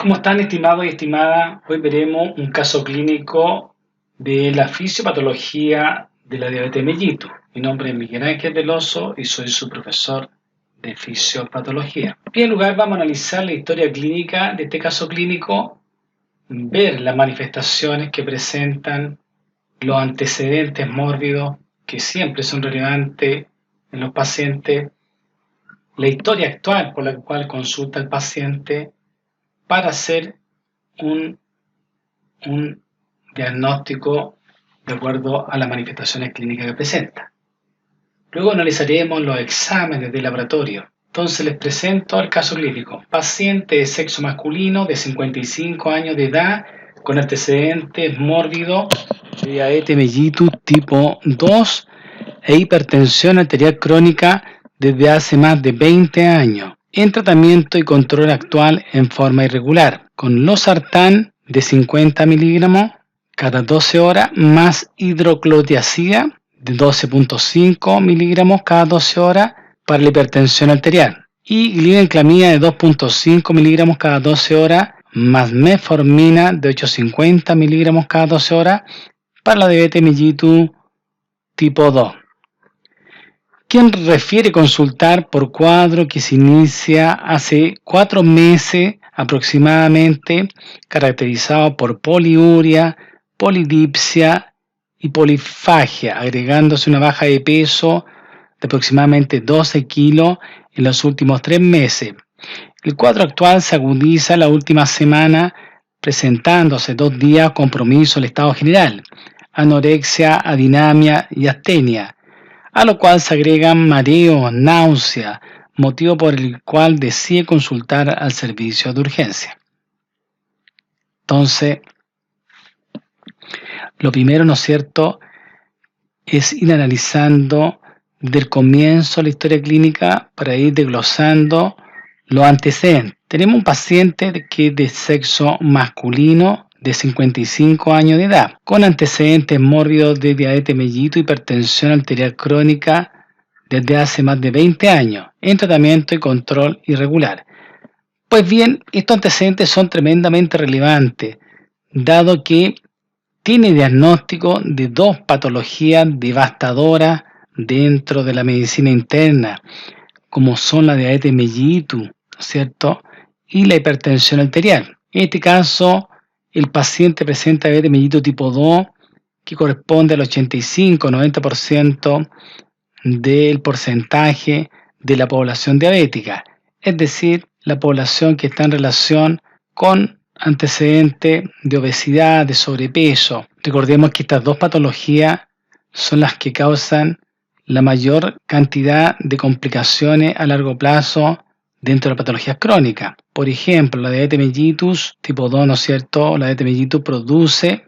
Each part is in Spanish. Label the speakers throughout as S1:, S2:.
S1: ¿Cómo están, estimados y estimadas? Hoy veremos un caso clínico de la fisiopatología de la diabetes mellitus. Mi nombre es Miguel Ángel Veloso y soy su profesor de fisiopatología. En primer lugar, vamos a analizar la historia clínica de este caso clínico, ver las manifestaciones que presentan, los antecedentes mórbidos que siempre son relevantes en los pacientes, la historia actual por la cual consulta el paciente, para hacer un, un diagnóstico de acuerdo a las manifestaciones clínicas que presenta. Luego analizaremos los exámenes de laboratorio. Entonces les presento el caso clínico. Paciente de sexo masculino de 55 años de edad con antecedentes mórbidos de diabetes mellitus tipo 2 e hipertensión arterial crónica desde hace más de 20 años, en tratamiento y control actual en forma irregular, con losartán de 50 miligramos cada 12 horas más hidroclorotiazida de 12.5 miligramos cada 12 horas para la hipertensión arterial y glibenclamida de 2.5 miligramos cada 12 horas más metformina de 850 miligramos cada 12 horas para la diabetes mellitus tipo 2. Quien refiere consultar por cuadro que se inicia hace 4 meses aproximadamente, caracterizado por poliuria, polidipsia y polifagia, agregándose una baja de peso de aproximadamente 12 kilos en los últimos 3 meses. El cuadro actual se agudiza la última semana, presentándose 2 días compromiso del estado general, anorexia, adinamia y astenia, a lo cual se agregan mareo, náusea, motivo por el cual decide consultar al servicio de urgencia. Entonces, lo primero, ¿no es cierto?, es ir analizando del comienzo la historia clínica para ir desglosando los antecedentes. Tenemos un paciente que es de sexo masculino de 55 años de edad, con antecedentes mórbidos de diabetes mellitus y hipertensión arterial crónica desde hace más de 20 años, en tratamiento y control irregular. Pues bien, estos antecedentes son tremendamente relevantes, dado que tiene diagnóstico de 2 patologías devastadoras dentro de la medicina interna, como son la diabetes mellitus, ¿cierto?, y la hipertensión arterial. En este caso, el paciente presenta diabetes mellitus tipo 2, que corresponde al 85-90% del porcentaje de la población diabética, es decir, la población que está en relación con antecedentes de obesidad, de sobrepeso. Recordemos que estas 2 patologías son las que causan la mayor cantidad de complicaciones a largo plazo dentro de las patologías crónicas. Por ejemplo, la diabetes mellitus tipo 2, ¿no es cierto? La diabetes mellitus produce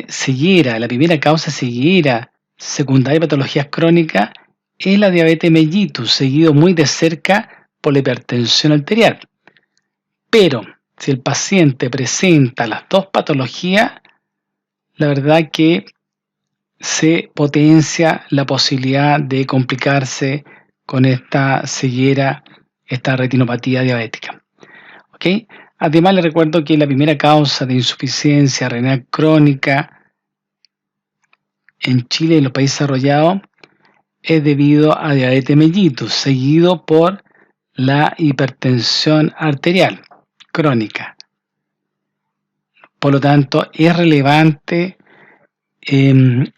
S1: ceguera. La primera causa de ceguera secundaria de patologías crónicas es la diabetes mellitus, seguido muy de cerca por la hipertensión arterial. Pero si el paciente presenta las 2 patologías, la verdad que se potencia la posibilidad de complicarse con esta ceguera, esta retinopatía diabética. ¿Okay? Además, les recuerdo que la primera causa de insuficiencia renal crónica en Chile y en los países desarrollados es debido a diabetes mellitus, seguido por la hipertensión arterial crónica. Por lo tanto, es relevante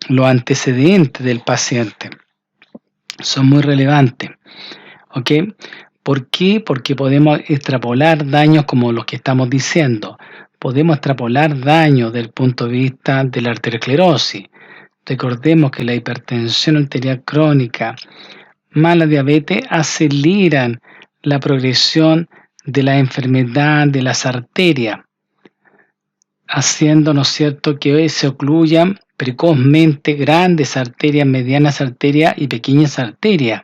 S1: los antecedentes del paciente. Son muy relevantes. ¿Ok? ¿Por qué? Porque podemos extrapolar daños como los que estamos diciendo. Podemos extrapolar daños desde el punto de vista de la arteriosclerosis. Recordemos que la hipertensión arterial crónica más la diabetes aceleran la progresión de la enfermedad de las arterias, haciendo, ¿no es cierto?, que hoy se ocluyan precozmente grandes arterias, medianas arterias y pequeñas arterias,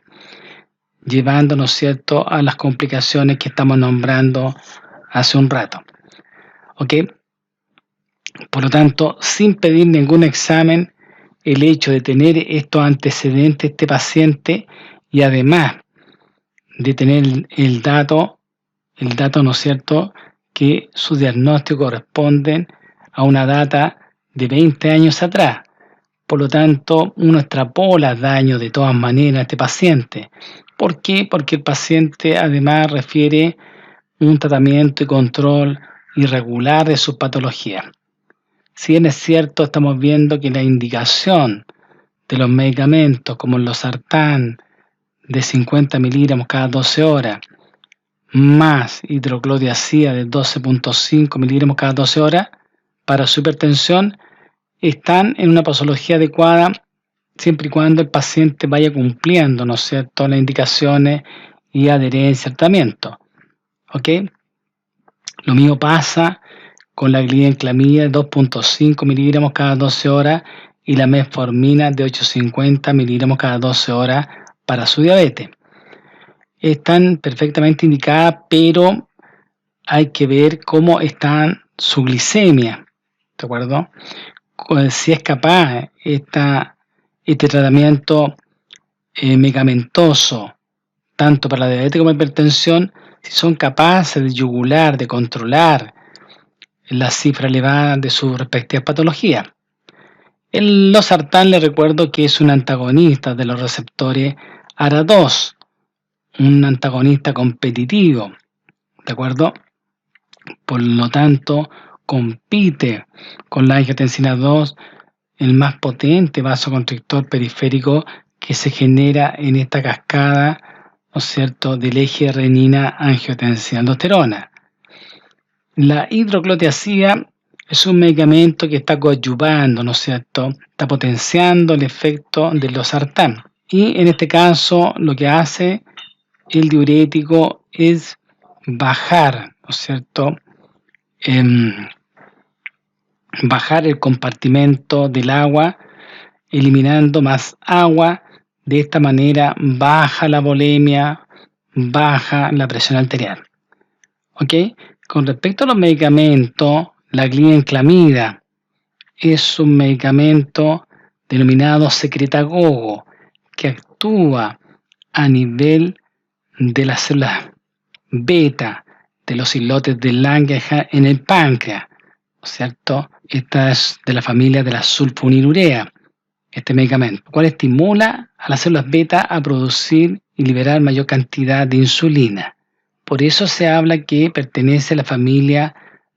S1: llevando, ¿no es cierto?, a las complicaciones que estamos nombrando hace un rato. ¿Ok? Por lo tanto, sin pedir ningún examen, el hecho de tener estos antecedentes este paciente y además de tener el dato el dato, ¿no es cierto?, que su diagnóstico corresponde a una data de 20 años atrás. Por lo tanto, uno extrapola daño de todas maneras a este paciente. ¿Por qué? Porque el paciente además refiere un tratamiento y control irregular de sus patologías. Si bien es cierto, estamos viendo que la indicación de los medicamentos como el losartán de 50 miligramos cada 12 horas más hidroclorotiazida de 12.5 miligramos cada 12 horas para su hipertensión están en una posología adecuada siempre y cuando el paciente vaya cumpliendo, ¿no es cierto?, las indicaciones y adherencia al tratamiento. ¿Ok? Lo mismo pasa con la glibenclamida de 2.5 miligramos cada 12 horas y la metformina de 850 miligramos cada 12 horas para su diabetes. Están perfectamente indicadas, pero hay que ver cómo está su glicemia, ¿de acuerdo? Si es capaz este tratamiento medicamentoso, tanto para la diabetes como la hipertensión, si son capaces de yugular, de controlar las cifras elevadas de sus respectivas patologías. El losartán, le recuerdo que es un antagonista de los receptores ARA2, un antagonista competitivo, ¿de acuerdo? Por lo tanto, compite con la angiotensina 2, el más potente vasoconstrictor periférico que se genera en esta cascada, ¿no es cierto?, del eje renina-angiotensina-aldosterona. La hidroclorotiazida es un medicamento que está coadyuvando, ¿no es cierto?, está potenciando el efecto del losartán. Y en este caso, lo que hace el diurético es bajar, ¿no es cierto?, bajar el compartimento del agua, eliminando más agua. De esta manera baja la volemia, baja la presión arterial. ¿Ok? Con respecto a los medicamentos, la glibenclamida es un medicamento denominado secretagogo que actúa a nivel de las células beta de los islotes de Langerhans en el páncreas, ¿cierto? Esta es de la familia de la sulfonilurea, este medicamento, el cual estimula a las células beta a producir y liberar mayor cantidad de insulina. Por eso se habla que pertenece a la familia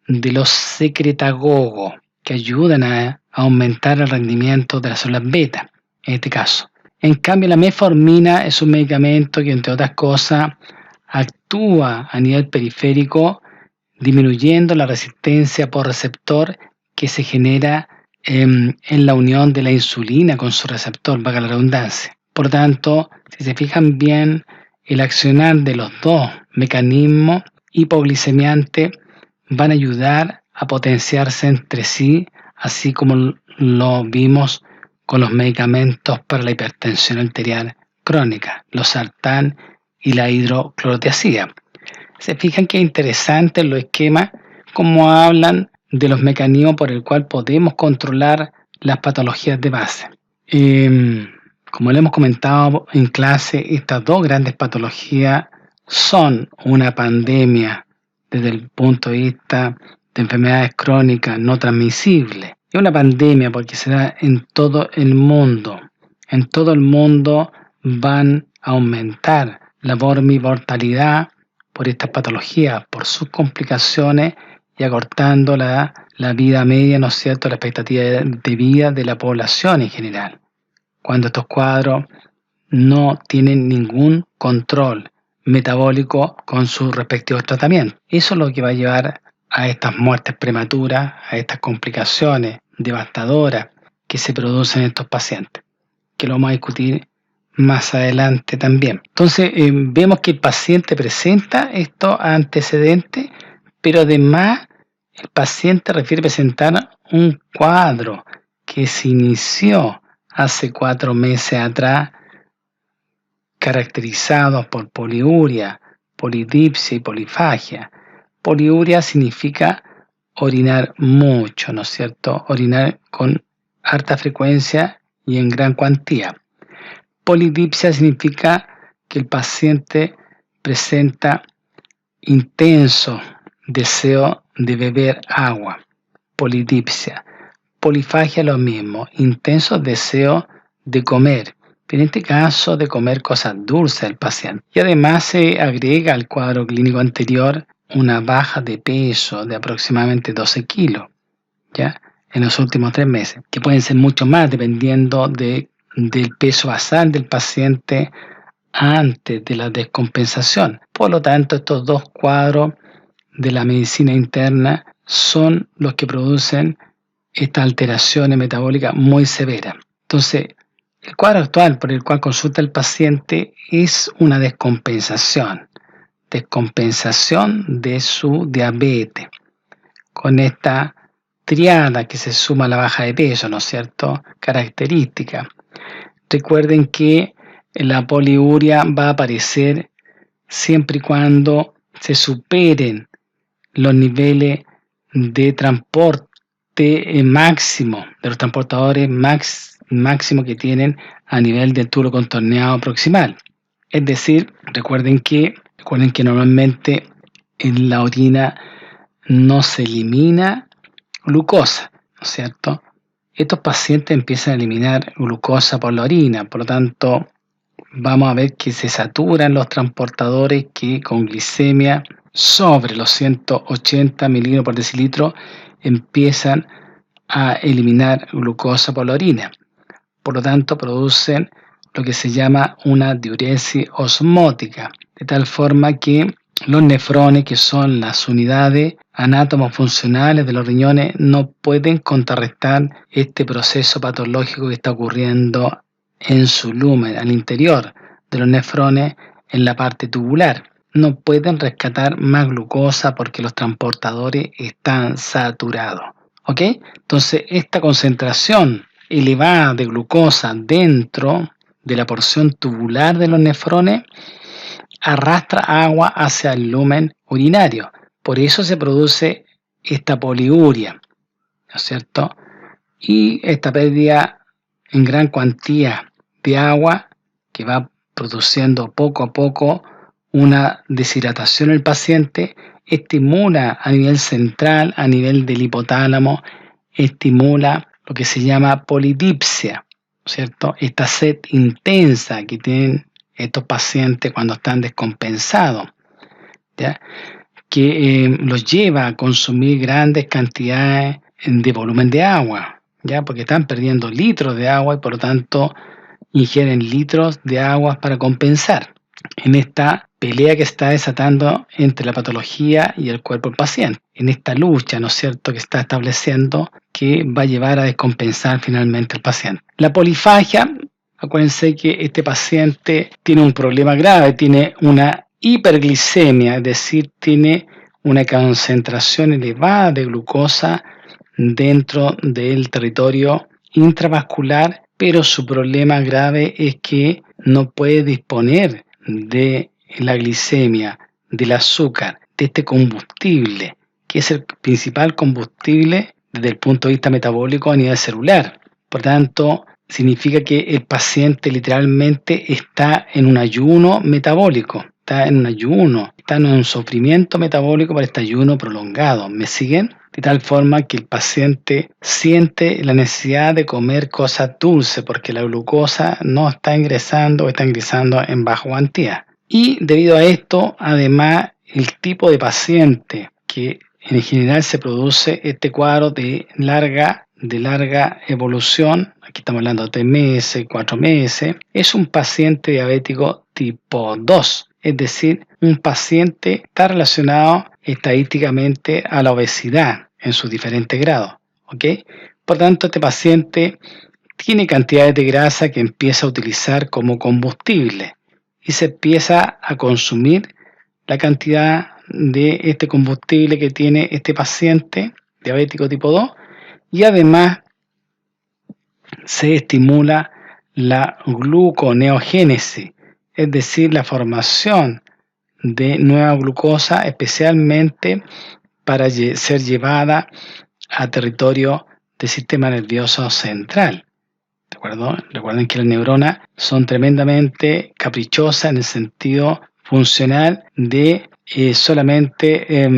S1: de los secretagogos, que ayudan a aumentar el rendimiento de las células beta, en este caso. En cambio, la metformina es un medicamento que, entre otras cosas, actúa a nivel periférico, disminuyendo la resistencia por receptor que se genera en la unión de la insulina con su receptor, valga la redundancia. Por tanto, si se fijan bien, el accionar de los dos mecanismos hipoglicemiantes van a ayudar a potenciarse entre sí, así como lo vimos con los medicamentos para la hipertensión arterial crónica, losartán y la hidroclorotiazida. Se fijan que es interesante los esquemas, como hablan de los mecanismos por el cual podemos controlar las patologías de base. Como le hemos comentado en clase, estas dos grandes patologías son una pandemia desde el punto de vista de enfermedades crónicas no transmisibles. Es una pandemia porque se da en todo el mundo. En todo el mundo van a aumentar la mortalidad por estas patologías, por sus complicaciones y acortando la vida media, ¿no es cierto?, la expectativa de vida de la población en general, cuando estos cuadros no tienen ningún control metabólico con sus respectivos tratamientos. Eso es lo que va a llevar a estas muertes prematuras, a estas complicaciones devastadoras que se producen en estos pacientes, que lo vamos a discutir más adelante también. Entonces, vemos que el paciente presenta estos antecedentes, pero además el paciente refiere presentar un cuadro que se inició hace 4 meses atrás, caracterizados por poliuria, polidipsia y polifagia. Poliuria significa orinar mucho, ¿no es cierto? Orinar con alta frecuencia y en gran cuantía. Polidipsia significa que el paciente presenta intenso deseo de beber agua, polidipsia. Polifagia lo mismo, intenso deseo de comer, pero en este caso de comer cosas dulces al paciente. Y además se agrega al cuadro clínico anterior una baja de peso de aproximadamente 12 kilos, ¿ya? En los últimos 3 meses, que pueden ser mucho más dependiendo del peso basal del paciente antes de la descompensación. Por lo tanto, estos dos cuadros de la medicina interna son los que producen estas alteraciones metabólicas muy severas. Entonces, el cuadro actual por el cual consulta el paciente es una descompensación de su diabetes, con esta triada que se suma a la baja de peso, ¿no es cierto?, característica. Recuerden que la poliuria va a aparecer siempre y cuando se superen los niveles de transporte máximo, de los transportadores máximo que tienen a nivel del tubo contorneado proximal. Es decir, recuerden que normalmente en la orina no se elimina glucosa, ¿no es cierto? Estos pacientes empiezan a eliminar glucosa por la orina, por lo tanto vamos a ver que se saturan los transportadores que con glicemia sobre los 180 miligramos por decilitro empiezan a eliminar glucosa por la orina. Por lo tanto, producen lo que se llama una diuresis osmótica, de tal forma que los nefrones, que son las unidades anátomo-funcionales de los riñones, no pueden contrarrestar este proceso patológico que está ocurriendo en su lumen, al interior de los nefrones, en la parte tubular. No pueden rescatar más glucosa porque los transportadores están saturados. ¿Ok? Entonces, esta concentración elevada de glucosa dentro de la porción tubular de los nefrones arrastra agua hacia el lumen urinario. Por eso se produce esta poliuria, ¿no es cierto? Y esta pérdida en gran cuantía de agua que va produciendo poco a poco una deshidratación en el paciente, estimula a nivel central, a nivel del hipotálamo, estimula lo que se llama polidipsia, ¿cierto? Esta sed intensa que tienen estos pacientes cuando están descompensados, ¿ya? Que los lleva a consumir grandes cantidades de volumen de agua, ¿ya? Porque están perdiendo litros de agua y por lo tanto ingieren litros de agua para compensar en esta pelea que está desatando entre la patología y el cuerpo del paciente, en esta lucha, ¿no es cierto?, que está estableciendo que va a llevar a descompensar finalmente al paciente. La polifagia, acuérdense que este paciente tiene un problema grave, tiene una hiperglicemia, es decir, tiene una concentración elevada de glucosa dentro del territorio intravascular, pero su problema grave es que no puede disponer de la glicemia, del azúcar, de este combustible, que es el principal combustible desde el punto de vista metabólico a nivel celular. Por tanto, significa que el paciente literalmente está en un ayuno metabólico, está en un ayuno, está en un sufrimiento metabólico por este ayuno prolongado. ¿Me siguen? De tal forma que el paciente siente la necesidad de comer cosas dulces porque la glucosa no está ingresando o está ingresando en baja cantidad. Y debido a esto, además, el tipo de paciente que en general se produce este cuadro de larga evolución, aquí estamos hablando de 3 meses, 4 meses, es un paciente diabético tipo 2, es decir, un paciente que está relacionado estadísticamente a la obesidad en sus diferentes grados, ¿ok? Por tanto, este paciente tiene cantidades de grasa que empieza a utilizar como combustible y se empieza a consumir la cantidad de este combustible que tiene este paciente diabético tipo 2 y además se estimula la gluconeogénesis, es decir, la formación de nueva glucosa, especialmente para ser llevada a territorio del sistema nervioso central. ¿De acuerdo? Recuerden que las neuronas son tremendamente caprichosas en el sentido funcional de solamente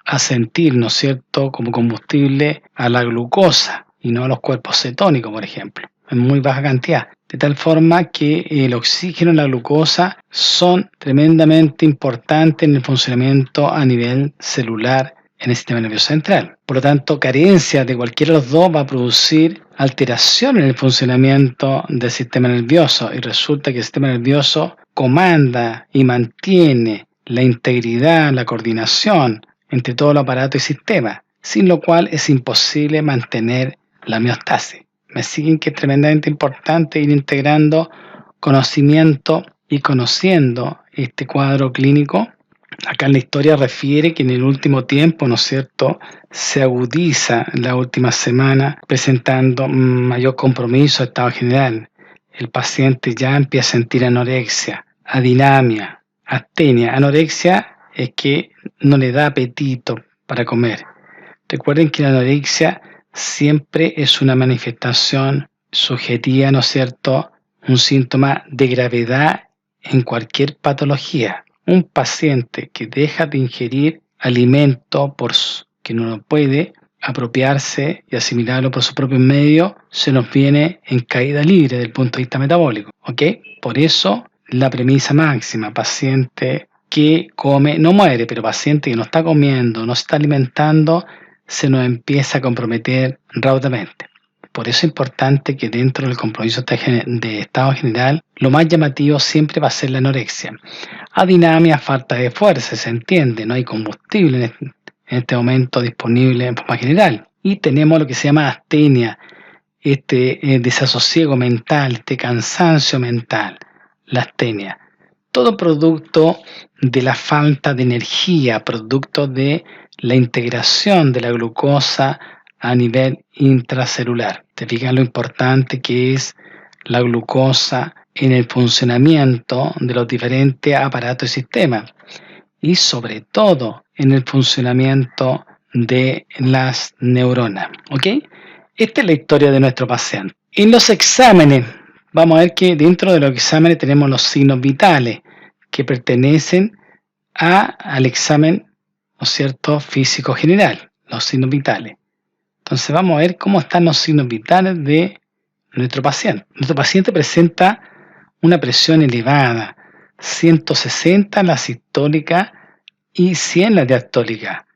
S1: a sentir, ¿no es cierto?, como combustible a la glucosa y no a los cuerpos cetónicos, por ejemplo, en muy baja cantidad. De tal forma que el oxígeno y la glucosa son tremendamente importantes en el funcionamiento a nivel celular en el sistema nervioso central. Por lo tanto, carencia de cualquiera de los dos va a producir alteración en el funcionamiento del sistema nervioso, y resulta que el sistema nervioso comanda y mantiene la integridad, la coordinación entre todo el aparato y sistema, sin lo cual es imposible mantener la homeostasis. Me siguen que es tremendamente importante ir integrando conocimiento y conociendo este cuadro clínico. Acá en la historia refiere que en el último tiempo, ¿no es cierto?, se agudiza en la última semana presentando mayor compromiso a estado general. El paciente ya empieza a sentir anorexia, adinamia, astenia. Anorexia es que no le da apetito para comer. Recuerden que la anorexia siempre es una manifestación subjetiva, ¿no es cierto?, un síntoma de gravedad en cualquier patología. Un paciente que deja de ingerir alimento que no puede apropiarse y asimilarlo por su propio medio, se nos viene en caída libre desde el punto de vista metabólico, ¿ok? Por eso la premisa máxima: paciente que come no muere, pero paciente que no está comiendo, no se está alimentando, se nos empieza a comprometer rápidamente. Por eso es importante que dentro del compromiso de estado general, lo más llamativo siempre va a ser la anorexia. Adinamia, falta de fuerza, se entiende, no hay combustible en este momento disponible en forma general. Y tenemos lo que se llama astenia, este desasosiego mental, este cansancio mental, la astenia. Todo producto de la falta de energía, producto de la integración de la glucosa a nivel intracelular. Te fijas lo importante que es la glucosa en el funcionamiento de los diferentes aparatos y sistemas, y sobre todo en el funcionamiento de las neuronas. ¿Ok? Esta es la historia de nuestro paciente. En los exámenes, vamos a ver que dentro de los exámenes tenemos los signos vitales que pertenecen al examen, ¿no es cierto?, físico general, los signos vitales. Entonces vamos a ver cómo están los signos vitales de nuestro paciente. Nuestro paciente presenta una presión elevada, 160 la sistólica y 100 la diastólica.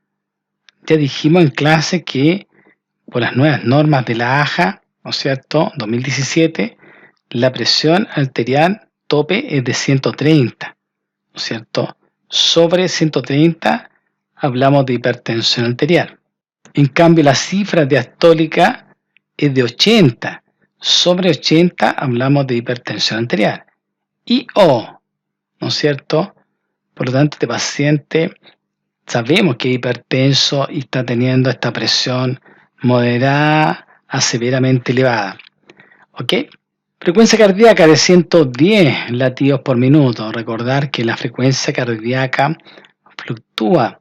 S1: Ya dijimos en clase que por las nuevas normas de la AJA, ¿no es cierto?, 2017, la presión arterial tope es de 130, ¿no es cierto? Sobre 130 hablamos de hipertensión arterial. En cambio, la cifra diastólica es de 80. Sobre 80 hablamos de hipertensión arterial. Y ¿no es cierto? Por lo tanto, este paciente sabemos que es hipertenso y está teniendo esta presión moderada a severamente elevada. ¿Ok? Frecuencia cardíaca de 110 latidos por minuto. Recordar que la frecuencia cardíaca fluctúa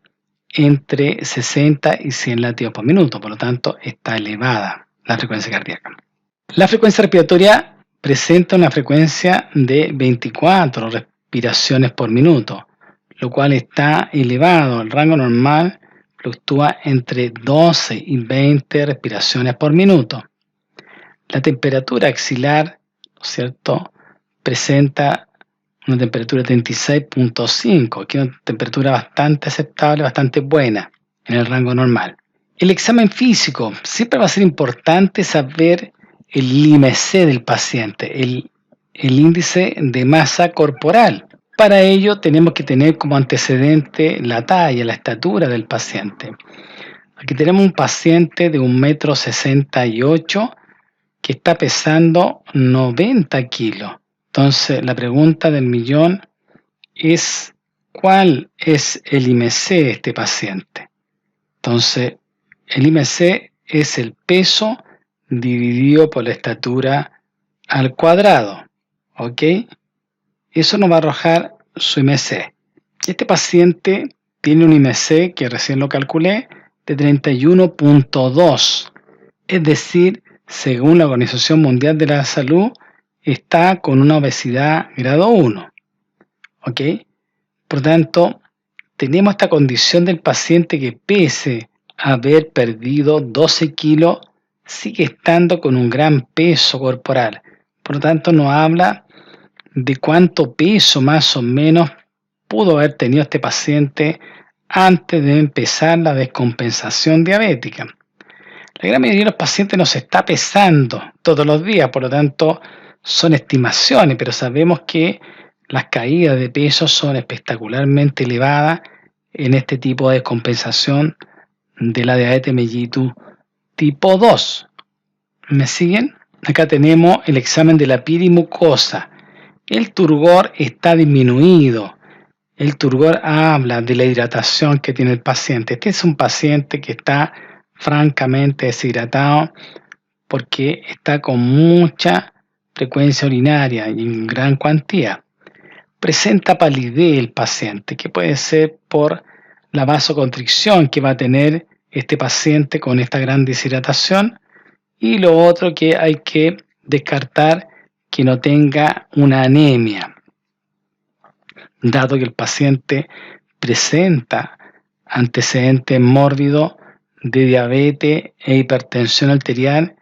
S1: entre 60 y 100 latidos por minuto, por lo tanto está elevada la frecuencia cardíaca. La frecuencia respiratoria presenta una frecuencia de 24 respiraciones por minuto, lo cual está elevado. El rango normal fluctúa entre 12 y 20 respiraciones por minuto. La temperatura axilar, ¿no es cierto?, presenta una temperatura de 36.5, que es una temperatura bastante aceptable, bastante buena en el rango normal. El examen físico, siempre va a ser importante saber el IMC del paciente, el índice de masa corporal. Para ello tenemos que tener como antecedente la talla, la estatura del paciente. Aquí tenemos un paciente de 1,68 m que está pesando 90 kilos. Entonces, la pregunta del millón es: ¿cuál es el IMC de este paciente? Entonces, el IMC es el peso dividido por la estatura al cuadrado. ¿Ok? Eso nos va a arrojar su IMC. Este paciente tiene un IMC, que recién lo calculé, de 31.2. Es decir, según la Organización Mundial de la Salud, está con una obesidad grado 1. ¿Ok? Por tanto, tenemos esta condición del paciente que pese a haber perdido 12 kilos, sigue estando con un gran peso corporal. Por lo tanto, nos habla de cuánto peso más o menos pudo haber tenido este paciente antes de empezar la descompensación diabética. La gran mayoría de los pacientes no se está pesando todos los días, por lo tanto son estimaciones, pero sabemos que las caídas de peso son espectacularmente elevadas en este tipo de descompensación de la diabetes mellitus tipo 2. ¿Me siguen? Acá tenemos el examen de la piel y mucosa. El turgor está disminuido. El turgor habla de la hidratación que tiene el paciente. Este es un paciente que está francamente deshidratado porque está con mucha frecuencia urinaria y en gran cuantía. Presenta palidez el paciente, que puede ser por la vasoconstricción que va a tener este paciente con esta gran deshidratación, y lo otro que hay que descartar que no tenga una anemia, dado que el paciente presenta antecedentes mórbidos de diabetes e hipertensión arterial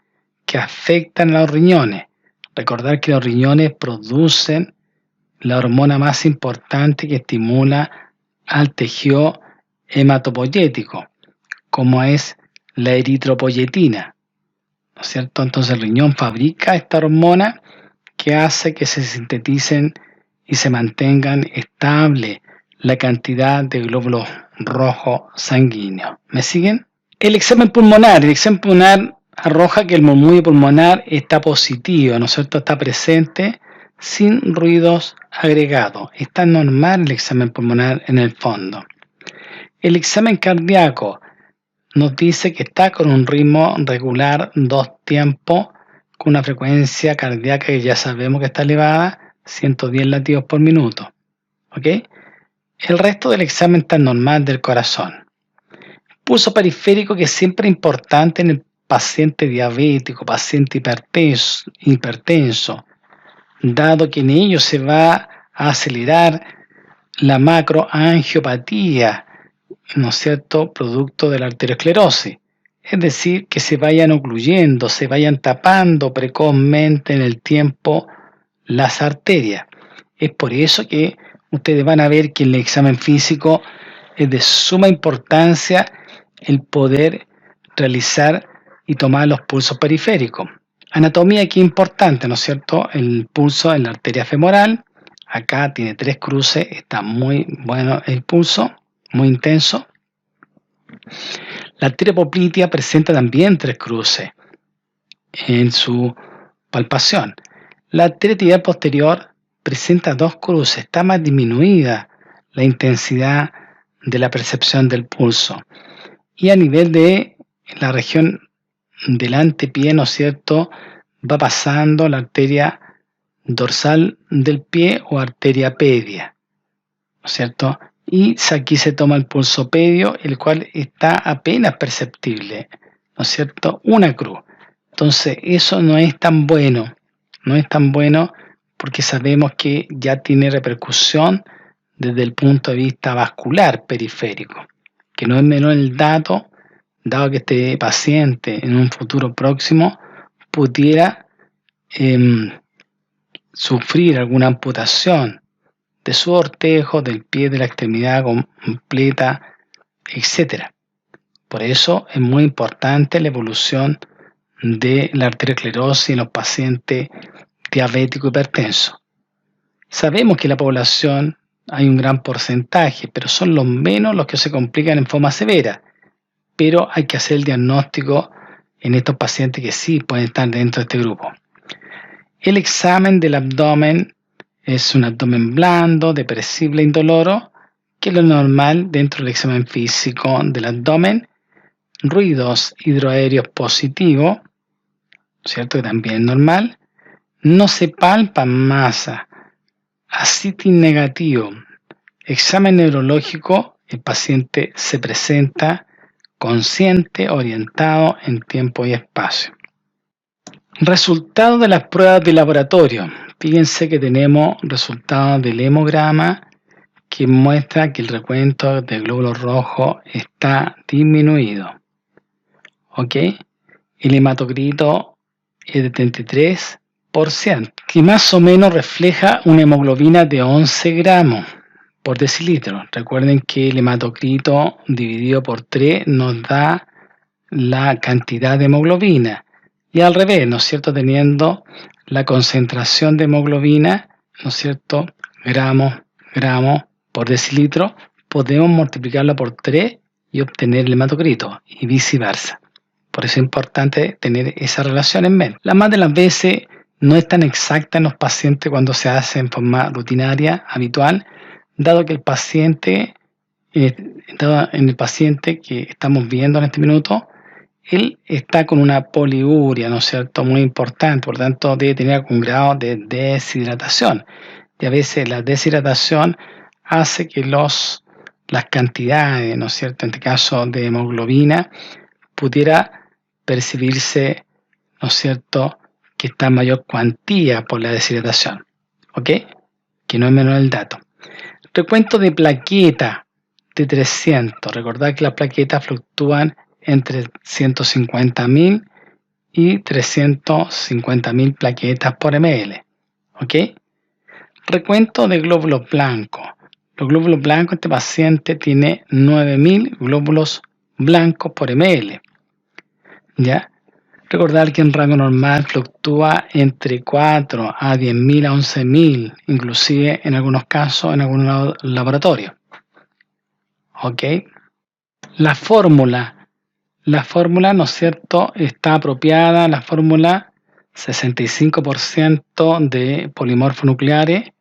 S1: que afectan a los riñones. Recordar que los riñones producen la hormona más importante que estimula al tejido hematopoyético, como es la eritropoyetina, ¿no es cierto? Entonces el riñón fabrica esta hormona que hace que se sinteticen y se mantengan estable la cantidad de glóbulos rojos sanguíneos. ¿Me siguen? El examen pulmonar arroja que el murmullo pulmonar está positivo, ¿no es cierto? Está presente sin ruidos agregados. Está normal el examen pulmonar en el fondo. El examen cardíaco nos dice que está con un ritmo regular 2 tiempos, con una frecuencia cardíaca que ya sabemos que está elevada, 110 latidos por minuto. ¿Ok? El resto del examen está normal del corazón. Pulso periférico, que es siempre importante en el paciente diabético, paciente hipertenso, dado que en ello se va a acelerar la macroangiopatía, ¿no es cierto?, producto de la arteriosclerosis. Es decir, que se vayan ocluyendo, se vayan tapando precozmente en el tiempo las arterias. Es por eso que ustedes van a ver que en el examen físico es de suma importancia el poder realizar y tomar los pulsos periféricos. Anatomía aquí importante, ¿no es cierto? El pulso en la arteria femoral, acá tiene 3 cruces, está muy bueno el pulso, muy intenso. La arteria poplitea presenta también 3 cruces en su palpación. La arteria tibial posterior presenta 2 cruces, está más disminuida la intensidad de la percepción del pulso. Y a nivel de la región del antepié, ¿no es cierto?, va pasando la arteria dorsal del pie o arteria pedia, ¿no es cierto? Y aquí se toma el pulso pedio, el cual está apenas perceptible, ¿no es cierto? Una cruz. Entonces, eso no es tan bueno, porque sabemos que ya tiene repercusión desde el punto de vista vascular periférico, que no es menor el dato, dado que este paciente en un futuro próximo pudiera sufrir alguna amputación de su ortejo, del pie, de la extremidad completa, etc. Por eso es muy importante la evolución de la arteriosclerosis en los pacientes diabéticos hipertensos. Sabemos que en la población hay un gran porcentaje, pero son los menos los que se complican en forma severa. Pero hay que hacer el diagnóstico en estos pacientes que sí pueden estar dentro de este grupo. El examen del abdomen es un abdomen blando, depresible e indoloro, que es lo normal dentro del examen físico del abdomen. Ruidos hidroaéreos positivos, ¿cierto?, que también es normal. No se palpan masa. Ascitis negativo. Examen neurológico, el paciente se presenta consciente, orientado en tiempo y espacio. Resultados de las pruebas de laboratorio. Fíjense que tenemos resultados del hemograma que muestra que el recuento de glóbulos rojos está disminuido. ¿Ok? El hematocrito es de 33%, que más o menos refleja una hemoglobina de 11 gramos por decilitro. Recuerden que el hematocrito dividido por 3 nos da la cantidad de hemoglobina. Y al revés, ¿no es cierto? Teniendo la concentración de hemoglobina, ¿no es cierto? Gramos por decilitro, podemos multiplicarlo por 3 y obtener el hematocrito y viceversa. Por eso es importante tener esa relación en mente. La más de las veces no es tan exacta en los pacientes cuando se hace en forma rutinaria, habitual, dado que el paciente, en el paciente que estamos viendo en este minuto, él está con una poliuria, ¿no es cierto?, muy importante, por lo tanto debe tener algún grado de deshidratación. Y a veces la deshidratación hace que las cantidades, ¿no es cierto?, en este caso de hemoglobina, pudiera percibirse, ¿no es cierto?, que está en mayor cuantía por la deshidratación. ¿Ok? Que no es menor el dato. Recuento de plaquetas de 300. Recordad que las plaquetas fluctúan entre 150.000 y 350.000 plaquetas por ml. ¿Ok? Recuento de glóbulos blancos. Los glóbulos blancos, este paciente tiene 9.000 glóbulos blancos por ml. ¿Ya? Recordar que en rango normal fluctúa entre 4 a 10.000 a 11.000, inclusive en algunos casos en algunos laboratorios. ¿Ok? La fórmula, ¿no es cierto?, está apropiada, la fórmula 65% de polimorfos nucleares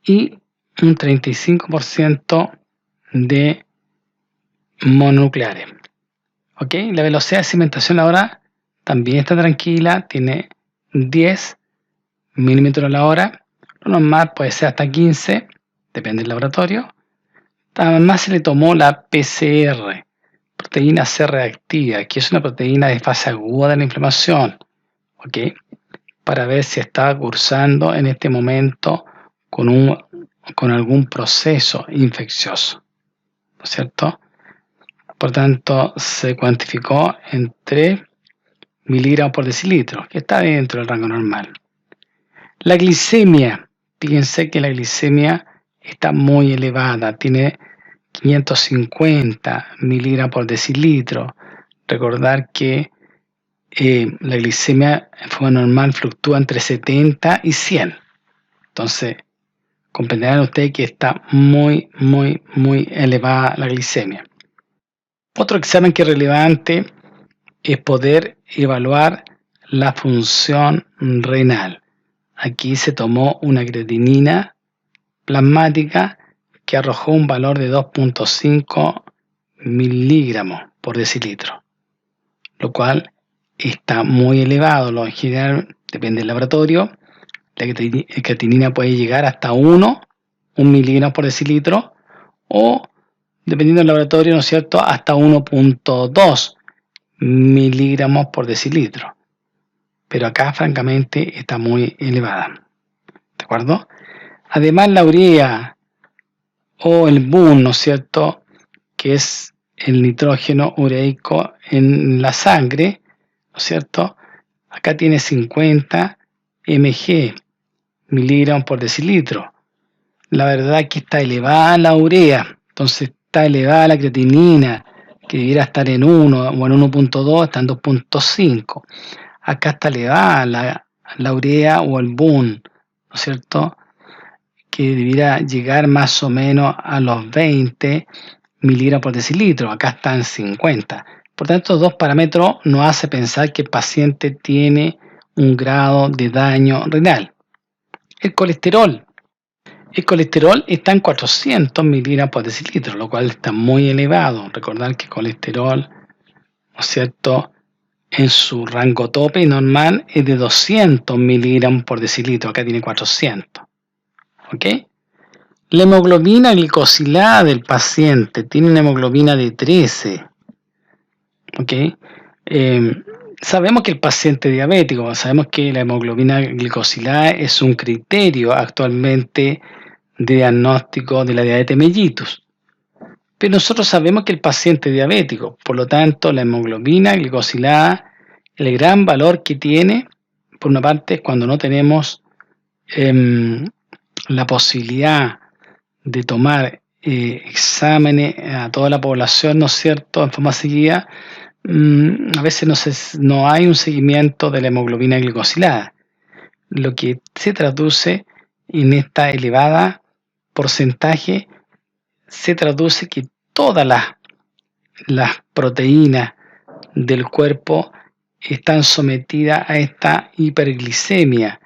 S1: y un 35% de mononucleares. ¿Ok? La velocidad de cimentación ahora también está tranquila, tiene 10 milímetros a la hora. Lo normal puede ser hasta 15, depende del laboratorio. Además se le tomó la PCR, proteína C reactiva, que es una proteína de fase aguda de la inflamación, ¿ok? Para ver si está cursando en este momento con algún proceso infeccioso, ¿no es cierto? Por tanto, se cuantificó en 3 miligramos por decilitro, que está dentro del rango normal. La glicemia, fíjense que la glicemia está muy elevada, tiene 550 miligramos por decilitro. Recordar que la glicemia en forma normal fluctúa entre 70 y 100. Entonces, comprenderán ustedes que está muy elevada la glicemia. Otro examen que es relevante es poder evaluar la función renal. Aquí se tomó una creatinina plasmática que arrojó un valor de 2.5 miligramos por decilitro, lo cual está muy elevado. En general, depende del laboratorio, la creatinina puede llegar hasta 1 miligramo por decilitro o, dependiendo del laboratorio, ¿no es cierto?, hasta 1.2 miligramos por decilitro. Pero acá, francamente, está muy elevada. ¿De acuerdo? Además, la urea o el BUN, ¿no es cierto?, que es el nitrógeno ureico en la sangre, ¿no es cierto? Acá tiene 50 mg, miligramos por decilitro. La verdad es que está elevada la urea, entonces está elevada la creatinina, que debiera estar en 1 o en 1.2, está en 2.5. Acá está elevada la urea o el BUN, ¿no es cierto?, que debiera llegar más o menos a los 20 miligramos por decilitro. Acá está en 50. Por tanto, estos dos parámetros nos hacen pensar que el paciente tiene un grado de daño renal. El colesterol está en 400 miligramos por decilitro, lo cual está muy elevado. Recordar que el colesterol, ¿no es cierto?, en su rango tope normal es de 200 miligramos por decilitro. Acá tiene 400. ¿Ok? La hemoglobina glicosilada del paciente tiene una hemoglobina de 13. ¿Ok? Sabemos que el paciente diabético, sabemos que la hemoglobina glicosilada es un criterio actualmente de diagnóstico de la diabetes mellitus. Pero nosotros sabemos que el paciente es diabético, por lo tanto la hemoglobina glicosilada, el gran valor que tiene, por una parte, cuando no tenemos la posibilidad de tomar exámenes a toda la población, ¿no es cierto?, en forma seguida, a veces no hay un seguimiento de la hemoglobina glicosilada, lo que se traduce en esta elevada porcentaje, se traduce que todas las proteínas del cuerpo están sometidas a esta hiperglicemia,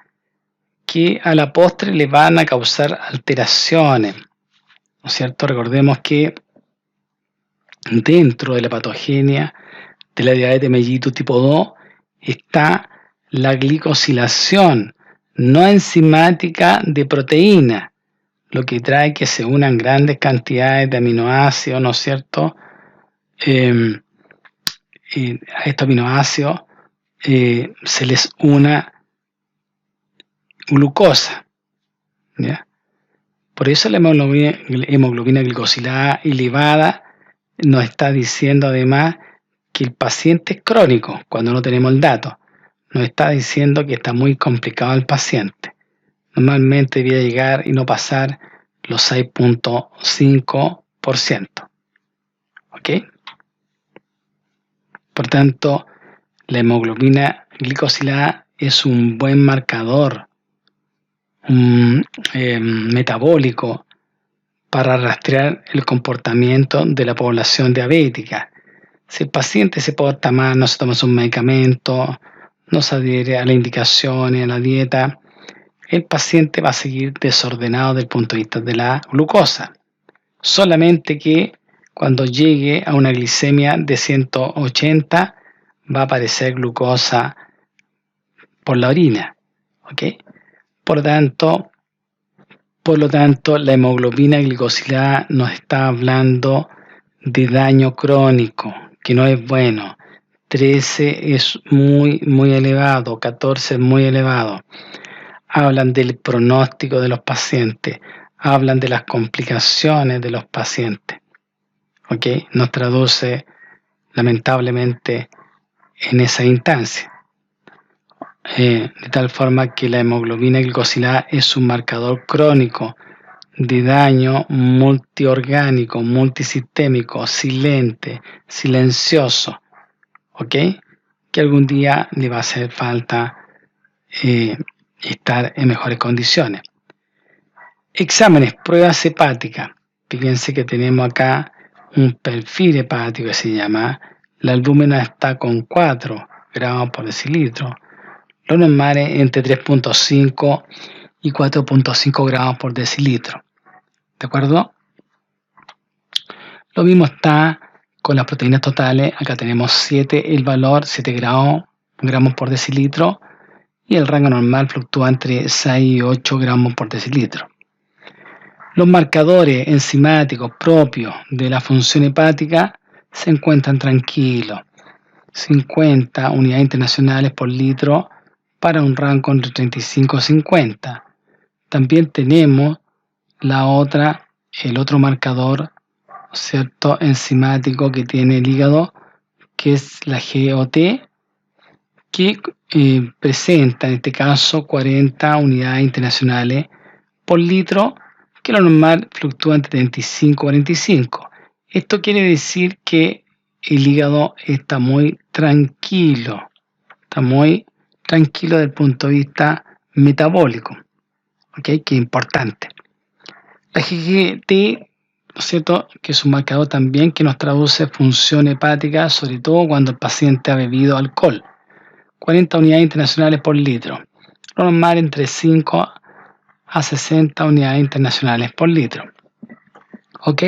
S1: que a la postre le van a causar alteraciones, ¿no es cierto? Recordemos que dentro de la patogenia de la diabetes mellitus tipo 2 está la glicosilación no enzimática de proteína, lo que trae que se unan grandes cantidades de aminoácidos, ¿no es cierto? A estos aminoácidos se les una glucosa, ¿ya? Por eso la hemoglobina glicosilada elevada nos está diciendo además que el paciente es crónico, cuando no tenemos el dato. Nos está diciendo que está muy complicado el paciente. Normalmente debería llegar y no pasar los 6.5%. ¿Ok? Por tanto, la hemoglobina glicosilada es un buen marcador metabólico para rastrear el comportamiento de la población diabética. Si el paciente se porta mal, no se toma sus medicamentos, no se adhiere a las indicaciones, a la dieta, el paciente va a seguir desordenado desde el punto de vista de la glucosa. Solamente que cuando llegue a una glicemia de 180 va a aparecer glucosa por la orina, ¿ok? Por lo tanto, la hemoglobina glicosilada nos está hablando de daño crónico, que no es bueno. 13 es muy, muy elevado, 14 es muy elevado. Hablan del pronóstico de los pacientes, hablan de las complicaciones de los pacientes. ¿Ok? Nos traduce lamentablemente en esa instancia. De tal forma que la hemoglobina glicosilada es un marcador crónico de daño multiorgánico, multisistémico, silente, silencioso, ¿ok? Que algún día le va a hacer falta estar en mejores condiciones. Exámenes, pruebas hepáticas. Fíjense que tenemos acá un perfil hepático que se llama, la albúmina está con 4 gramos por decilitro, lo normal es entre 3.5 y 4.5 gramos por decilitro. ¿De acuerdo? Lo mismo está con las proteínas totales. Acá tenemos 7 el valor, 7 gramos por decilitro, y el rango normal fluctúa entre 6 y 8 gramos por decilitro. Los marcadores enzimáticos propios de la función hepática se encuentran tranquilos. 50 unidades internacionales por litro para un rango entre 35 y 50. También tenemos el otro marcador, ¿cierto?, enzimático que tiene el hígado, que es la GOT, que presenta en este caso 40 unidades internacionales por litro, que lo normal fluctúa entre 35 y 45. Esto quiere decir que el hígado está muy tranquilo desde el punto de vista metabólico, ¿ok? Que es importante. La GGT, ¿no es cierto?, que es un marcador también que nos traduce función hepática, sobre todo cuando el paciente ha bebido alcohol. 40 unidades internacionales por litro. Lo normal entre 5 a 60 unidades internacionales por litro. ¿Ok?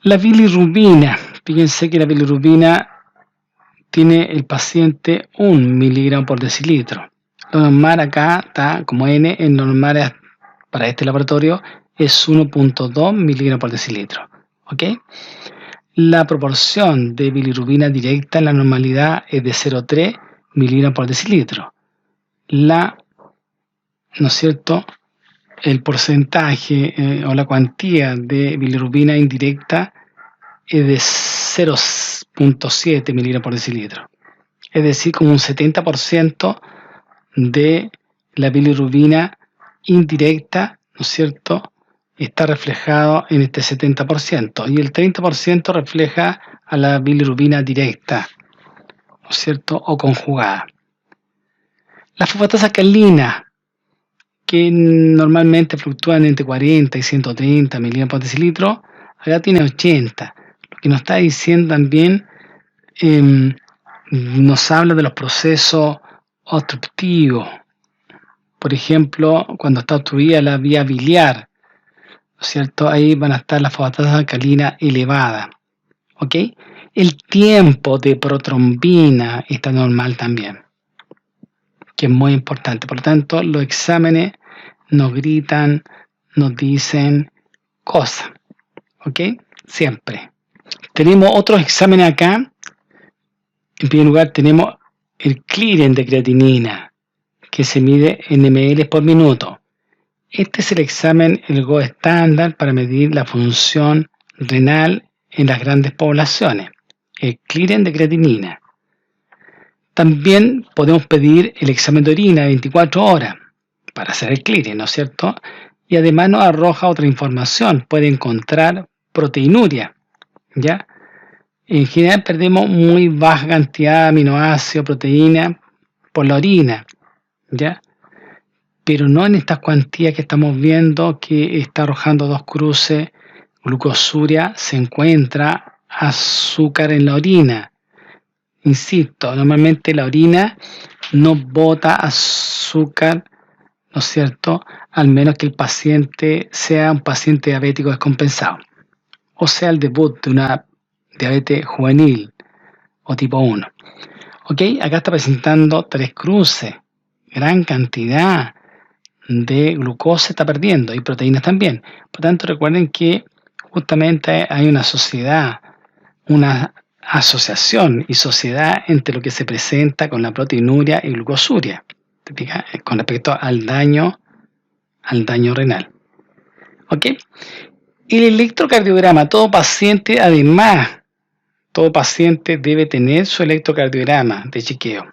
S1: La bilirrubina. Fíjense que la bilirrubina tiene el paciente 1 miligramo por decilitro. Lo normal acá está como N, el normal para este laboratorio es 1.2 miligramos por decilitro. ¿Ok? La proporción de bilirrubina directa en la normalidad es de 0,3 miligramos por decilitro. ¿No es cierto?, el porcentaje o la cuantía de bilirrubina indirecta es de 0,7 miligramos por decilitro. Es decir, como un 70% de la bilirrubina indirecta, ¿no es cierto?, está reflejado en este 70%, y el 30% refleja a la bilirrubina directa, ¿no es cierto?, o conjugada. La fosfatasa alcalina, que normalmente fluctúan entre 40 y 130 miligramos por decilitro, acá tiene 80. Lo que nos está diciendo también, nos habla de los procesos obstructivos. Por ejemplo, cuando está obstruida la vía biliar, ¿no es cierto? Ahí van a estar las fosfatasas alcalinas elevadas, ¿ok? El tiempo de protrombina está normal también, que es muy importante. Por lo tanto, los exámenes nos gritan, nos dicen cosas, ¿ok? Siempre. Tenemos otros exámenes acá. En primer lugar, tenemos el clearance de creatinina, que se mide en ml por minuto. Este es el examen, el gold estándar para medir la función renal en las grandes poblaciones, el clearance de creatinina. También podemos pedir el examen de orina de 24 horas para hacer el clearance, ¿no es cierto? Y además nos arroja otra información, puede encontrar proteinuria, ¿ya? En general perdemos muy baja cantidad de aminoácidos, proteína por la orina, ¿ya? Pero no en estas cuantías que estamos viendo, que está arrojando dos cruces, glucosuria, se encuentra azúcar en la orina. Insisto, normalmente la orina no bota azúcar, ¿no es cierto?, al menos que el paciente sea un paciente diabético descompensado, o sea, el debut de una diabetes juvenil o tipo 1. Ok, acá está presentando 3 cruces, gran cantidad de glucosa está perdiendo y proteínas también. Por tanto, recuerden que justamente hay una sociedad, una asociación y sociedad entre lo que se presenta con la proteinuria y glucosuria, ¿te fijas? Con respecto al daño renal. ¿Ok? El electrocardiograma, todo paciente debe tener su electrocardiograma de chequeo.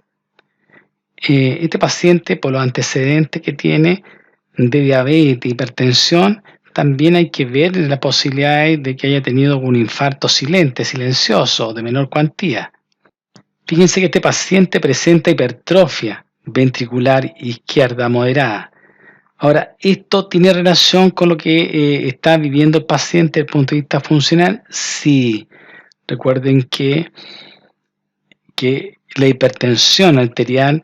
S1: Este paciente, por los antecedentes que tiene de diabetes, hipertensión, también hay que ver la posibilidad de que haya tenido un infarto silencioso, de menor cuantía. Fíjense que este paciente presenta hipertrofia ventricular izquierda moderada. Ahora, ¿esto tiene relación con lo que está viviendo el paciente desde el punto de vista funcional? Sí. Recuerden que la hipertensión arterial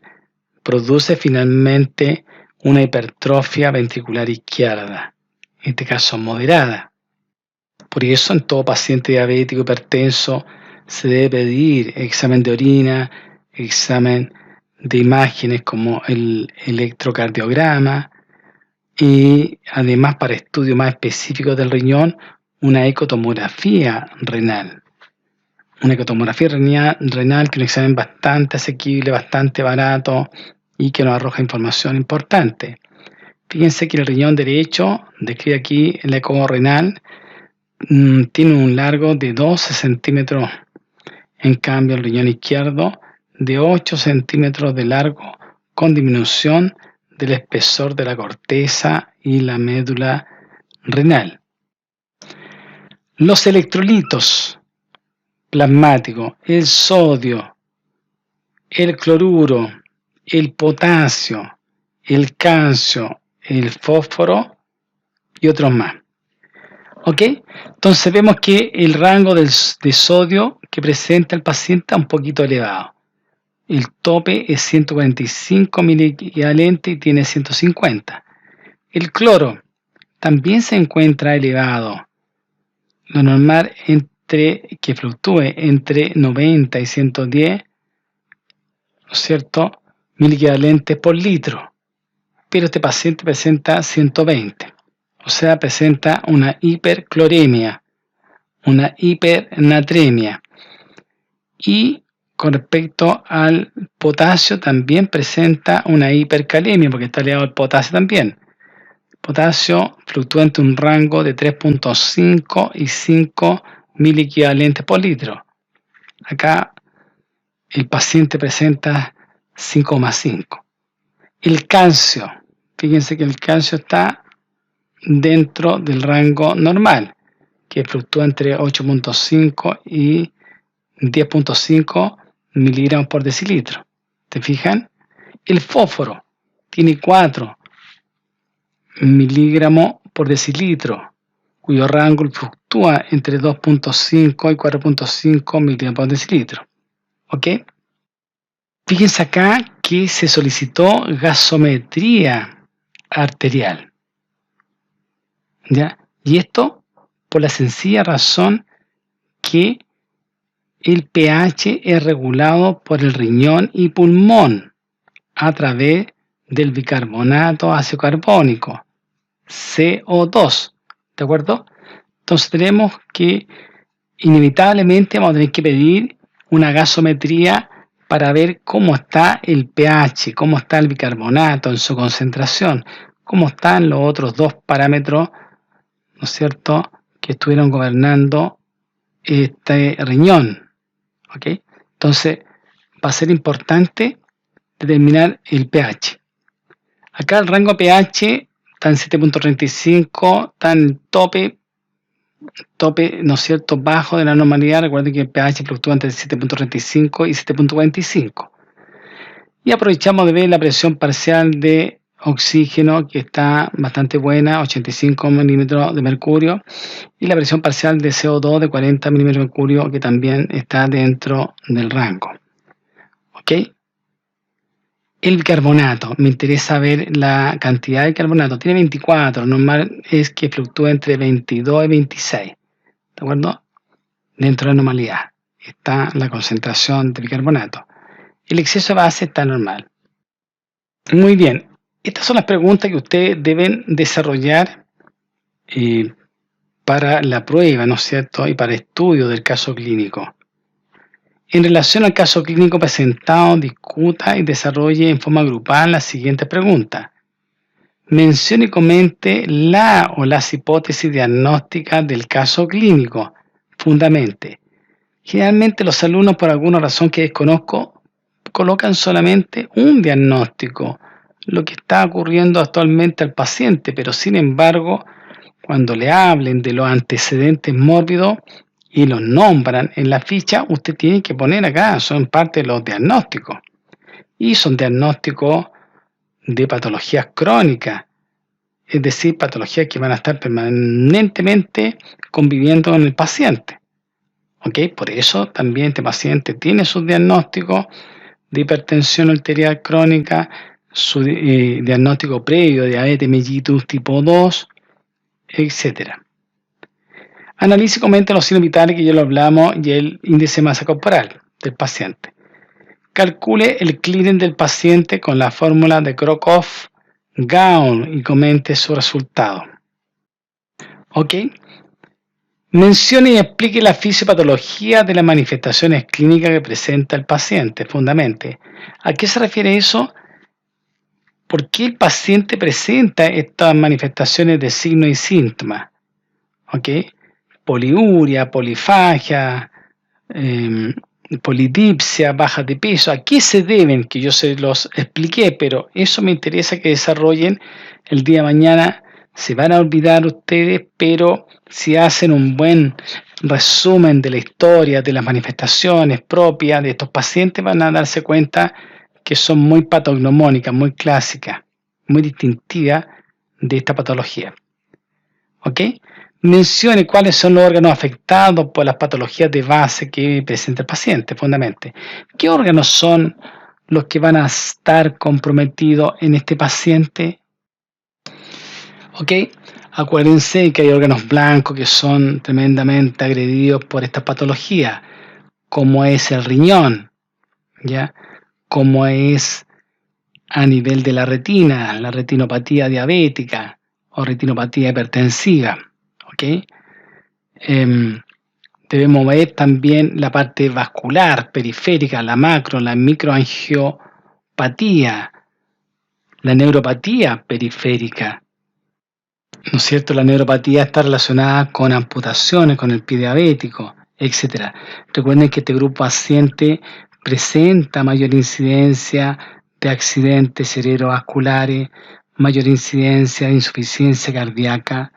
S1: produce finalmente una hipertrofia ventricular izquierda, en este caso moderada. Por eso en todo paciente diabético hipertenso se debe pedir examen de orina, examen de imágenes como el electrocardiograma y además para estudios más específicos del riñón una ecotomografía renal. Una ecotomografía renal, que es un examen bastante asequible, bastante barato y que nos arroja información importante. Fíjense que el riñón derecho, describe aquí el eco renal, tiene un largo de 12 centímetros. En cambio, el riñón izquierdo de 8 centímetros de largo, con disminución del espesor de la corteza y la médula renal. Los electrolitos plasmáticos, el sodio, el cloruro, el potasio, el calcio, el fósforo y otros más. ¿Ok? Entonces vemos que el rango de sodio que presenta el paciente es un poquito elevado. El tope es 145 miliequivalentes y tiene 150. El cloro también se encuentra elevado. Lo normal que fluctúe entre 90 y 110, ¿no es cierto?, miliequivalentes por litro. Pero este paciente presenta 120. O sea, presenta una hipercloremia, una hipernatremia. Y con respecto al potasio también presenta una hipercalemia, porque está elevado el potasio también. Potasio fluctúa entre un rango de 3.5 y 5 miliequivalentes por litro. Acá el paciente presenta 5,5. El calcio, fíjense que el calcio está dentro del rango normal, que fluctúa entre 8.5 y 10.5 miligramos por decilitro. ¿Te fijan? El fósforo tiene 4 miligramos por decilitro, cuyo rango fluctúa entre 2.5 y 4.5 miligramos por decilitro. ¿Ok? Fíjense acá que se solicitó gasometría arterial. ¿Ya? Y esto por la sencilla razón que el pH es regulado por el riñón y pulmón a través del bicarbonato ácido carbónico, CO2. ¿De acuerdo? Entonces tenemos que inevitablemente vamos a tener que pedir una gasometría para ver cómo está el pH, cómo está el bicarbonato en su concentración, cómo están los otros dos parámetros, ¿no es cierto?, que estuvieron gobernando este riñón. ¿Ok? Entonces va a ser importante determinar el pH. Acá el rango pH está en 7.35, está en tope, ¿no es cierto?, bajo de la normalidad. Recuerden que el pH fluctúa entre 7.35 y 7.25. Y aprovechamos de ver la presión parcial de oxígeno, que está bastante buena, 85 milímetros de mercurio, y la presión parcial de CO2 de 40 milímetros de mercurio, que también está dentro del rango. ¿Ok? El bicarbonato, me interesa ver la cantidad de bicarbonato. Tiene 24, normal es que fluctúe entre 22 y 26. ¿De acuerdo? Dentro de la normalidad está la concentración de bicarbonato. El exceso de base está normal. Muy bien. Estas son las preguntas que ustedes deben desarrollar para la prueba, ¿no es cierto?, y para estudio del caso clínico. En relación al caso clínico presentado, discuta y desarrolle en forma grupal las siguientes preguntas. Mencione y comente la o las hipótesis diagnósticas del caso clínico. Fundamente. Generalmente los alumnos, por alguna razón que desconozco, colocan solamente un diagnóstico, lo que está ocurriendo actualmente al paciente, pero sin embargo, cuando le hablen de los antecedentes mórbidos y los nombran en la ficha, usted tiene que poner acá, son parte de los diagnósticos. Y son diagnósticos de patologías crónicas, es decir, patologías que van a estar permanentemente conviviendo con el paciente. ¿Ok? Por eso también este paciente tiene sus diagnósticos de hipertensión arterial crónica, su diagnóstico previo de diabetes mellitus tipo 2, etc. Analice y comente los signos vitales que ya lo hablamos y el índice de masa corporal del paciente. Calcule el clearance del paciente con la fórmula de Crocroft-Gaun y comente su resultado. ¿Ok? Mencione y explique la fisiopatología de las manifestaciones clínicas que presenta el paciente, fundamente. ¿A qué se refiere eso? ¿Por qué el paciente presenta estas manifestaciones de signos y síntomas? ¿Ok? Poliuria, polifagia, polidipsia, baja de peso. ¿A qué se deben? Que yo se los expliqué, pero eso me interesa que desarrollen el día de mañana. Se van a olvidar ustedes, pero si hacen un buen resumen de la historia, de las manifestaciones propias de estos pacientes, van a darse cuenta que son muy patognomónicas, muy clásicas, muy distintivas de esta patología. ¿Ok? Mencione cuáles son los órganos afectados por las patologías de base que presenta el paciente, fundamentalmente. ¿Qué órganos son los que van a estar comprometidos en este paciente? ¿Ok? Acuérdense que hay órganos blancos que son tremendamente agredidos por esta patología, como es el riñón, ¿ya? Como es a nivel de la retinopatía diabética o retinopatía hipertensiva. ¿Ok? Debemos ver también la parte vascular, periférica, la macro, la microangiopatía, la neuropatía periférica, ¿no es cierto? La neuropatía está relacionada con amputaciones, con el pie diabético, etc. Recuerden que este grupo paciente presenta mayor incidencia de accidentes cerebrovasculares, mayor incidencia de insuficiencia cardíaca,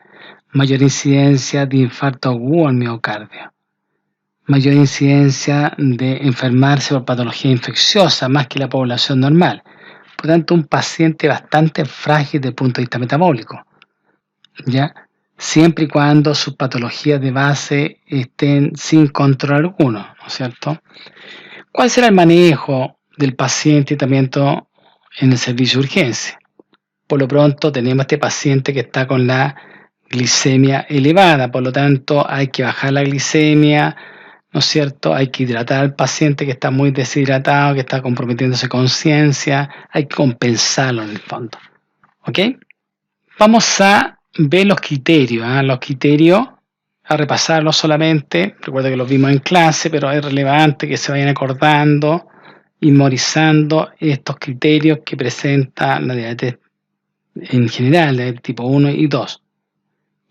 S1: mayor incidencia de infarto agudo al miocardio, mayor incidencia de enfermarse por patología infecciosa más que la población normal. Por tanto, un paciente bastante frágil desde el punto de vista metabólico, ¿ya? Siempre y cuando sus patologías de base estén sin control alguno, ¿no es cierto? ¿Cuál será el manejo del paciente y tratamiento en el servicio de urgencia? Por lo pronto tenemos a este paciente que está con la glicemia elevada, por lo tanto hay que bajar la glicemia, ¿no es cierto? Hay que hidratar al paciente que está muy deshidratado, que está comprometiéndose conciencia, hay que compensarlo en el fondo, ¿ok? Vamos a ver los criterios, los criterios, a repasarlos solamente. Recuerda que los vimos en clase, pero es relevante que se vayan acordando y memorizando estos criterios que presenta la diabetes en general, de tipo 1 y 2.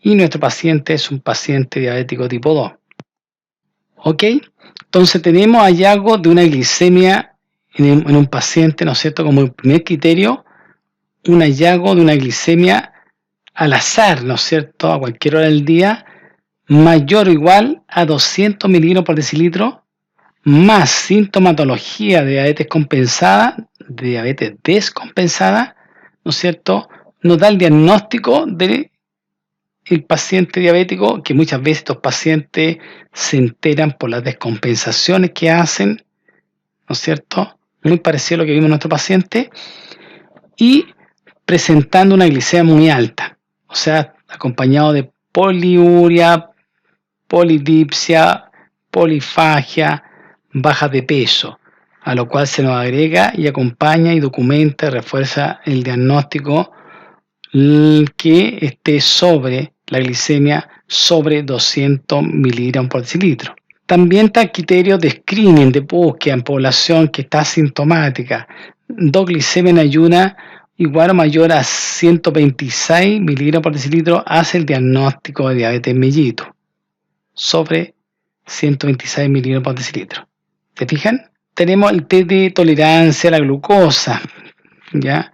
S1: Y nuestro paciente es un paciente diabético tipo 2. ¿Ok? Entonces tenemos hallazgo de una glicemia en un paciente, ¿no es cierto? Como el primer criterio, un hallazgo de una glicemia al azar, ¿no es cierto? A cualquier hora del día, mayor o igual a 200 miligramos por decilitro, más sintomatología de diabetes compensada, de diabetes descompensada, ¿no es cierto? Nos da el diagnóstico del paciente diabético, que muchas veces estos pacientes se enteran por las descompensaciones que hacen, ¿no es cierto? Muy parecido a lo que vimos en nuestro paciente, y presentando una glicemia muy alta, o sea, acompañado de poliuria, polidipsia, polifagia, baja de peso, a lo cual se nos agrega y acompaña y documenta y refuerza el diagnóstico que esté sobre la glicemia sobre 200 miligramos por decilitro. También está el criterio de screening, de búsqueda en población que está asintomática. Glicemia en ayuna igual o mayor a 126 miligramos por decilitro hace el diagnóstico de diabetes mellito. Sobre 126 miligramos por decilitro. ¿Se fijan? Tenemos el test de tolerancia a la glucosa, ¿ya?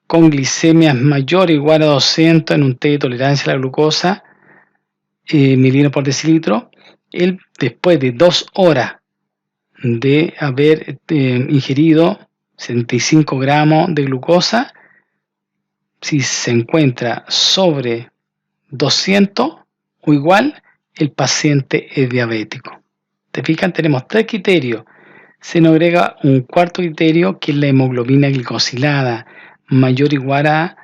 S1: Con glicemias mayor o igual a 200 en un test de tolerancia a la glucosa, miligramos por decilitro. Después de 2 horas de haber ingerido 75 gramos de glucosa, si se encuentra sobre 200 o igual, el paciente es diabético. ¿Te fijan? Tenemos 3 criterios. Se nos agrega un cuarto criterio que es la hemoglobina glicosilada, mayor o igual a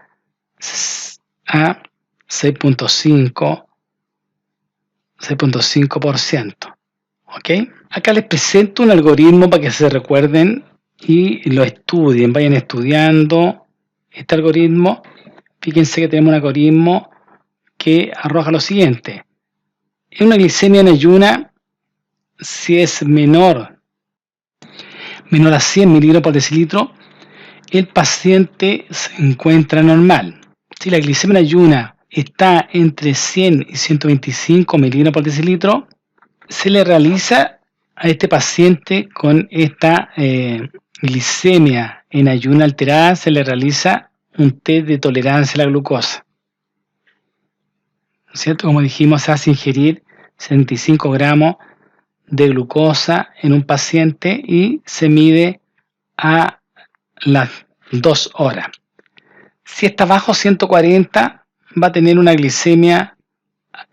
S1: 6.5%. ¿Ok? Acá les presento un algoritmo para que se recuerden y lo estudien, vayan estudiando este algoritmo. Fíjense que tenemos un algoritmo que arroja lo siguiente. En una glicemia en ayuna, si es menor a 100 miligramos por decilitro, el paciente se encuentra normal. Si la glicemia en ayuna está entre 100 y 125 miligramos por decilitro, se le realiza a este paciente con esta glicemia en ayuna alterada, se le realiza un test de tolerancia a la glucosa. ¿No es cierto? Como dijimos, se hace ingerir 75 gramos de glucosa en un paciente y se mide a las 2 horas. Si está bajo 140, va a tener una glicemia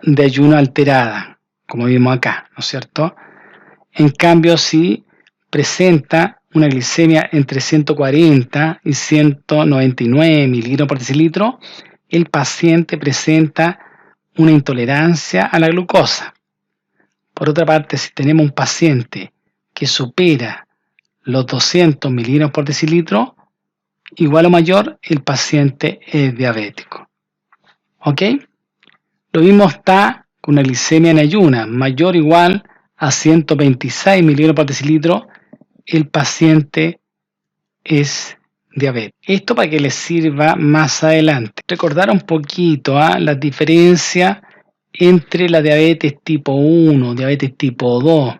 S1: de ayuno alterada, como vimos acá, ¿no es cierto? En cambio, si presenta una glicemia entre 140 y 199 miligramos por decilitro, el paciente presenta una intolerancia a la glucosa. Por otra parte, si tenemos un paciente que supera los 200 miligramos por decilitro, igual o mayor, el paciente es diabético. ¿Ok? Lo mismo está con una glicemia en ayuna, mayor o igual a 126 miligramos por decilitro, el paciente es diabetes. Esto para que les sirva más adelante. Recordar un poquito la diferencia entre la diabetes tipo 1, diabetes tipo 2.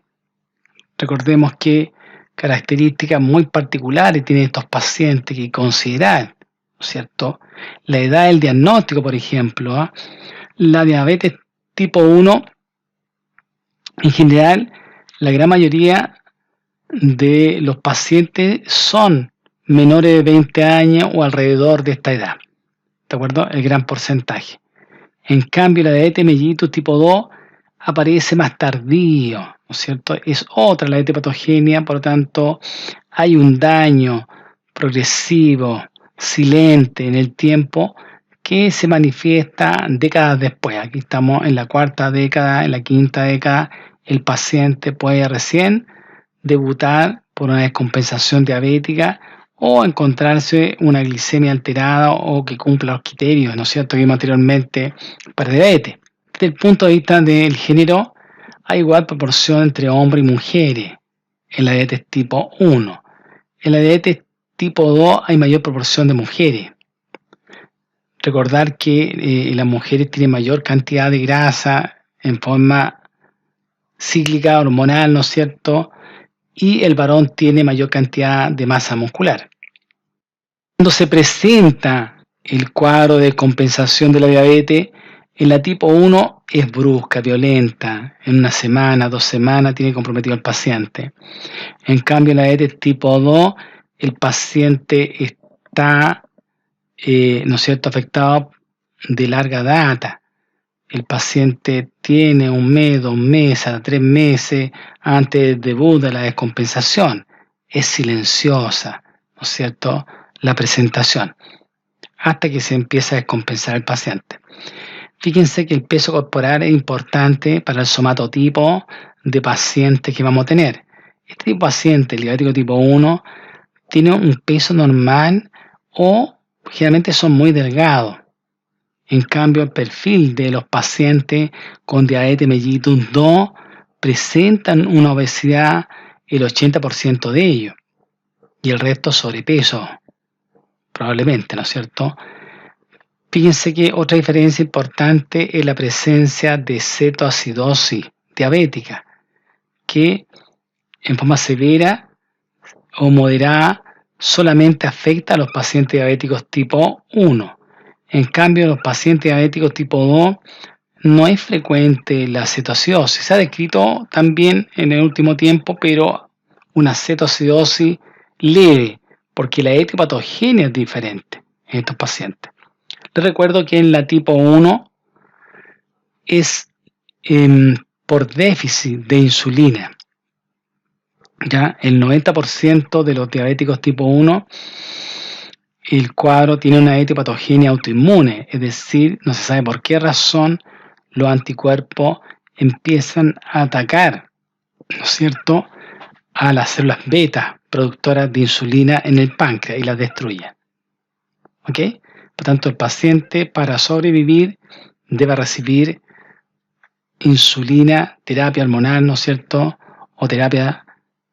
S1: Recordemos que características muy particulares tienen estos pacientes que considerar, ¿no es cierto? La edad del diagnóstico, por ejemplo, la diabetes tipo 1, en general, la gran mayoría de los pacientes son menores de 20 años o alrededor de esta edad, ¿de acuerdo? El gran porcentaje. En cambio, la diabetes mellitus tipo 2 aparece más tardío, ¿no es cierto? Es otra la diabetes patogenia, por lo tanto, hay un daño progresivo, silente en el tiempo, que se manifiesta décadas después. Aquí estamos en la cuarta década, en la quinta década, el paciente puede recién debutar por una descompensación diabética o encontrarse una glicemia alterada o que cumpla los criterios, ¿no es cierto?, que vimos anteriormente para diabetes. Desde el punto de vista del género, hay igual proporción entre hombres y mujeres en la diabetes tipo 1. En la diabetes tipo 2 hay mayor proporción de mujeres. Recordar que las mujeres tienen mayor cantidad de grasa en forma cíclica, hormonal, ¿no es cierto?, y el varón tiene mayor cantidad de masa muscular. Cuando se presenta el cuadro de compensación de la diabetes, en la tipo 1 es brusca, violenta, en una semana, 2 semanas tiene comprometido al paciente. En cambio, en la diabetes tipo 2, el paciente está, ¿no es cierto?, afectado de larga data. El paciente tiene 1 mes, 2 meses, 3 meses antes del debut de la descompensación. Es silenciosa, ¿no es cierto?, la presentación, hasta que se empieza a descompensar el paciente. Fíjense que el peso corporal es importante para el somatotipo de pacientes que vamos a tener. Este tipo de paciente, el diabético tipo 1, tiene un peso normal o generalmente son muy delgados. En cambio, el perfil de los pacientes con diabetes mellitus 2 presentan una obesidad el 80% de ellos y el resto sobrepeso, probablemente, ¿no es cierto? Fíjense que otra diferencia importante es la presencia de cetoacidosis diabética, que en forma severa o moderada solamente afecta a los pacientes diabéticos tipo 1. En cambio, en los pacientes diabéticos tipo 2 no es frecuente la cetoacidosis. Se ha descrito también en el último tiempo, pero una cetoacidosis leve, porque la etiopatogenia es diferente en estos pacientes. Les recuerdo que en la tipo 1 es por déficit de insulina. Ya el 90% de los diabéticos tipo 1, el cuadro tiene una etiopatogenia autoinmune, es decir, no se sabe por qué razón los anticuerpos empiezan a atacar, ¿no es cierto?, a las células beta productoras de insulina en el páncreas y las destruyen. ¿Ok? Por tanto, el paciente para sobrevivir debe recibir insulina, terapia hormonal, ¿no es cierto?, o terapia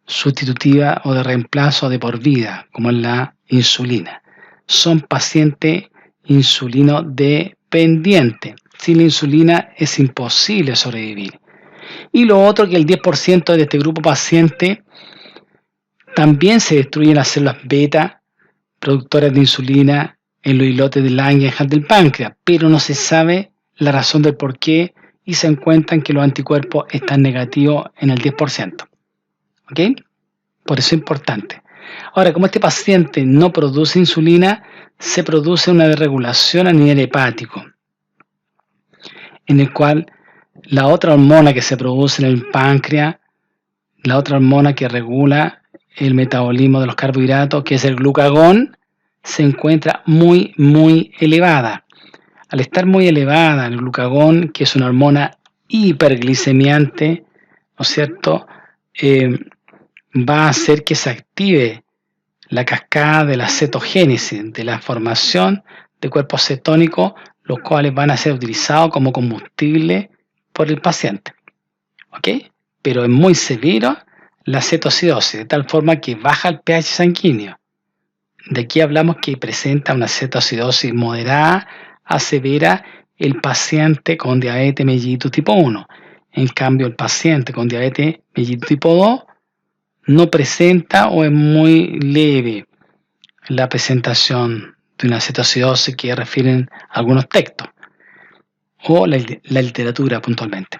S1: sustitutiva o de reemplazo de por vida, como es la insulina. Son pacientes insulino dependientes. Sin la insulina es imposible sobrevivir. Y lo otro, que el 10% de este grupo paciente también se destruyen las células beta productoras de insulina en los islotes de Langerhans del páncreas, pero no se sabe la razón del por qué y se encuentran que los anticuerpos están negativos en el 10%. ¿Ok? Por eso es importante. Ahora, como este paciente no produce insulina, se produce una desregulación a nivel hepático, en el cual la otra hormona que se produce en el páncreas, la otra hormona que regula el metabolismo de los carbohidratos, que es el glucagón, se encuentra muy, muy elevada. Al estar muy elevada el glucagón, que es una hormona hiperglicemiante, ¿no es cierto?, va a hacer que se active la cascada de la cetogénesis, de la formación de cuerpos cetónicos, los cuales van a ser utilizados como combustible por el paciente. ¿Ok? Pero es muy severo la cetoacidosis, de tal forma que baja el pH sanguíneo. de aquí hablamos que presenta una cetoacidosis moderada a severa el paciente con diabetes mellitus tipo 1. En cambio, el paciente con diabetes mellitus tipo 2 no presenta o es muy leve la presentación de una cetoacidosis que refieren algunos textos o la literatura puntualmente.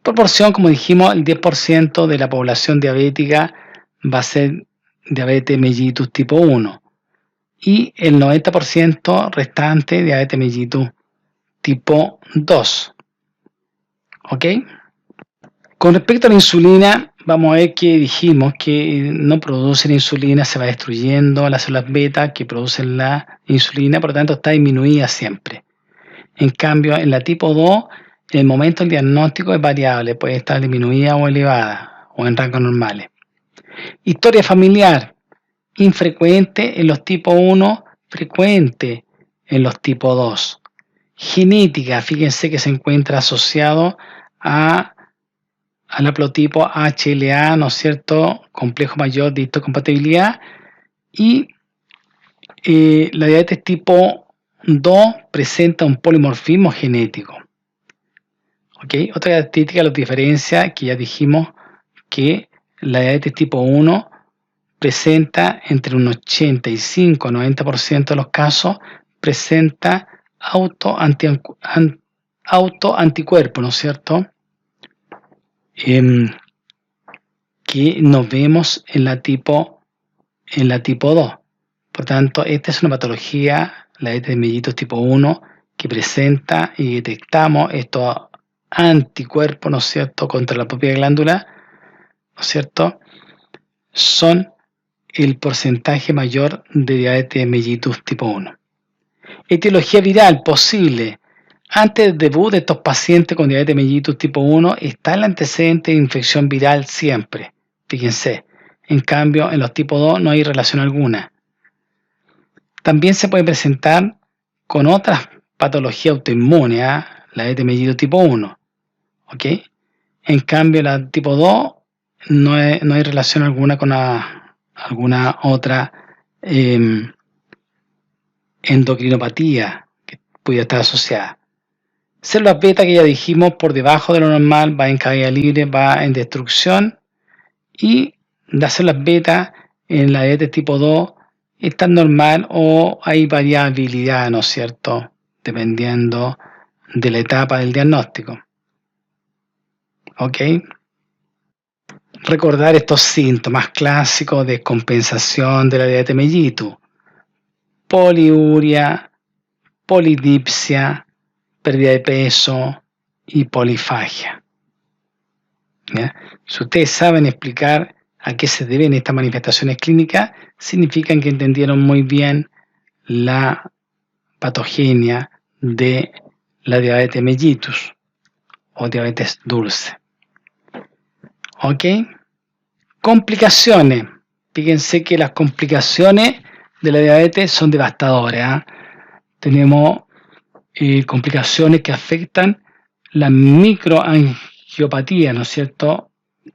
S1: Proporción, como dijimos, el 10% de la población diabética va a ser diabetes mellitus tipo 1 y el 90% restante diabetes mellitus tipo 2. ¿Ok? Con respecto a la insulina, vamos a ver que dijimos que no produce la insulina, se va destruyendo las células beta que producen la insulina, por lo tanto está disminuida siempre. En cambio, en la tipo 2, en el momento del diagnóstico es variable, puede estar disminuida o elevada, o en rangos normales. Historia familiar, infrecuente en los tipo 1, frecuente en los tipo 2. Genética, fíjense que se encuentra asociado al haplotipo HLA, ¿no es cierto? Complejo mayor de histocompatibilidad. Y la diabetes tipo 2 presenta un polimorfismo genético. ¿Okay? Otra característica los diferencia que ya dijimos que la diabetes tipo 1 presenta entre un 85 y 90% de los casos presenta autoanticuerpos, ¿no es cierto? Que nos vemos en la tipo 2. Por tanto, esta es una patología, la diabetes mellitus tipo 1, que presenta y detectamos estos anticuerpos, ¿no es cierto?, contra la propia glándula, ¿no es cierto?, son el porcentaje mayor de diabetes mellitus tipo 1. Etiología viral posible. Antes del debut de estos pacientes con diabetes mellitus tipo 1 está el antecedente de infección viral siempre. Fíjense. En cambio, en los tipo 2 no hay relación alguna. También se puede presentar con otras patologías autoinmunes, la diabetes mellitus tipo 1. ¿Ok? En cambio, la tipo 2 no hay relación alguna con alguna otra endocrinopatía que pudiera estar asociada. Células beta, que ya dijimos, por debajo de lo normal, va en caída libre, va en destrucción, y las células beta en la diabetes tipo 2 están normal o hay variabilidad, ¿no es cierto?, dependiendo de la etapa del diagnóstico. ¿Ok? Recordar estos síntomas clásicos de compensación de la diabetes mellitus: poliuria, polidipsia, pérdida de peso y polifagia. ¿Ya? Si ustedes saben explicar a qué se deben estas manifestaciones clínicas, significan que entendieron muy bien la patogenia de la diabetes mellitus o diabetes dulce. ¿Ok? Complicaciones. Fíjense que las complicaciones de la diabetes son devastadoras. Tenemos complicaciones que afectan la microangiopatía, ¿no es cierto?,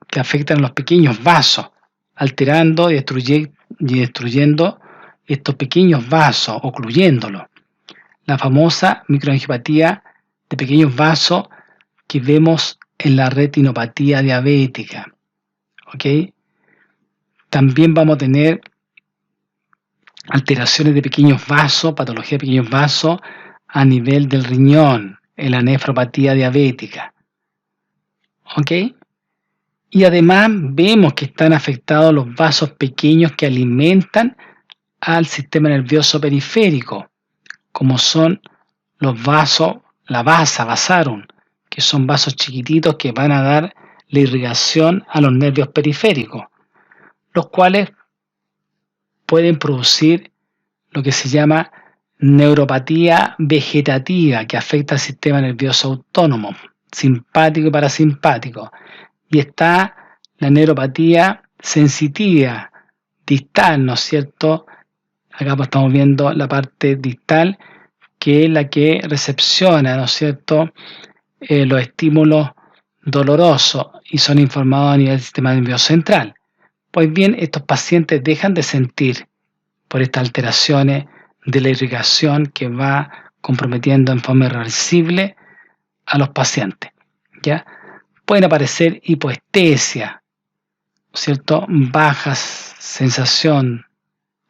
S1: que afectan los pequeños vasos, alterando y destruyendo estos pequeños vasos, ocluyéndolos. La famosa microangiopatía de pequeños vasos que vemos en la retinopatía diabética. ¿Ok? También vamos a tener alteraciones de pequeños vasos, patología de pequeños vasos a nivel del riñón, en la nefropatía diabética. ¿Ok? Y además vemos que están afectados los vasos pequeños que alimentan al sistema nervioso periférico, como son los vasos, la vasa, vasarum, que son vasos chiquititos que van a dar la irrigación a los nervios periféricos, los cuales pueden producir lo que se llama neuropatía vegetativa, que afecta al sistema nervioso autónomo, simpático y parasimpático. Y está la neuropatía sensitiva, distal, ¿no es cierto? Acá estamos viendo la parte distal, que es la que recepciona, ¿no es cierto?, los estímulos dolorosos y son informados a nivel del sistema nervioso central. Pues bien, estos pacientes dejan de sentir por estas alteraciones de la irrigación que va comprometiendo en forma irreversible a los pacientes, ¿ya? Pueden aparecer hipoestesia, ¿no es cierto? Baja sensación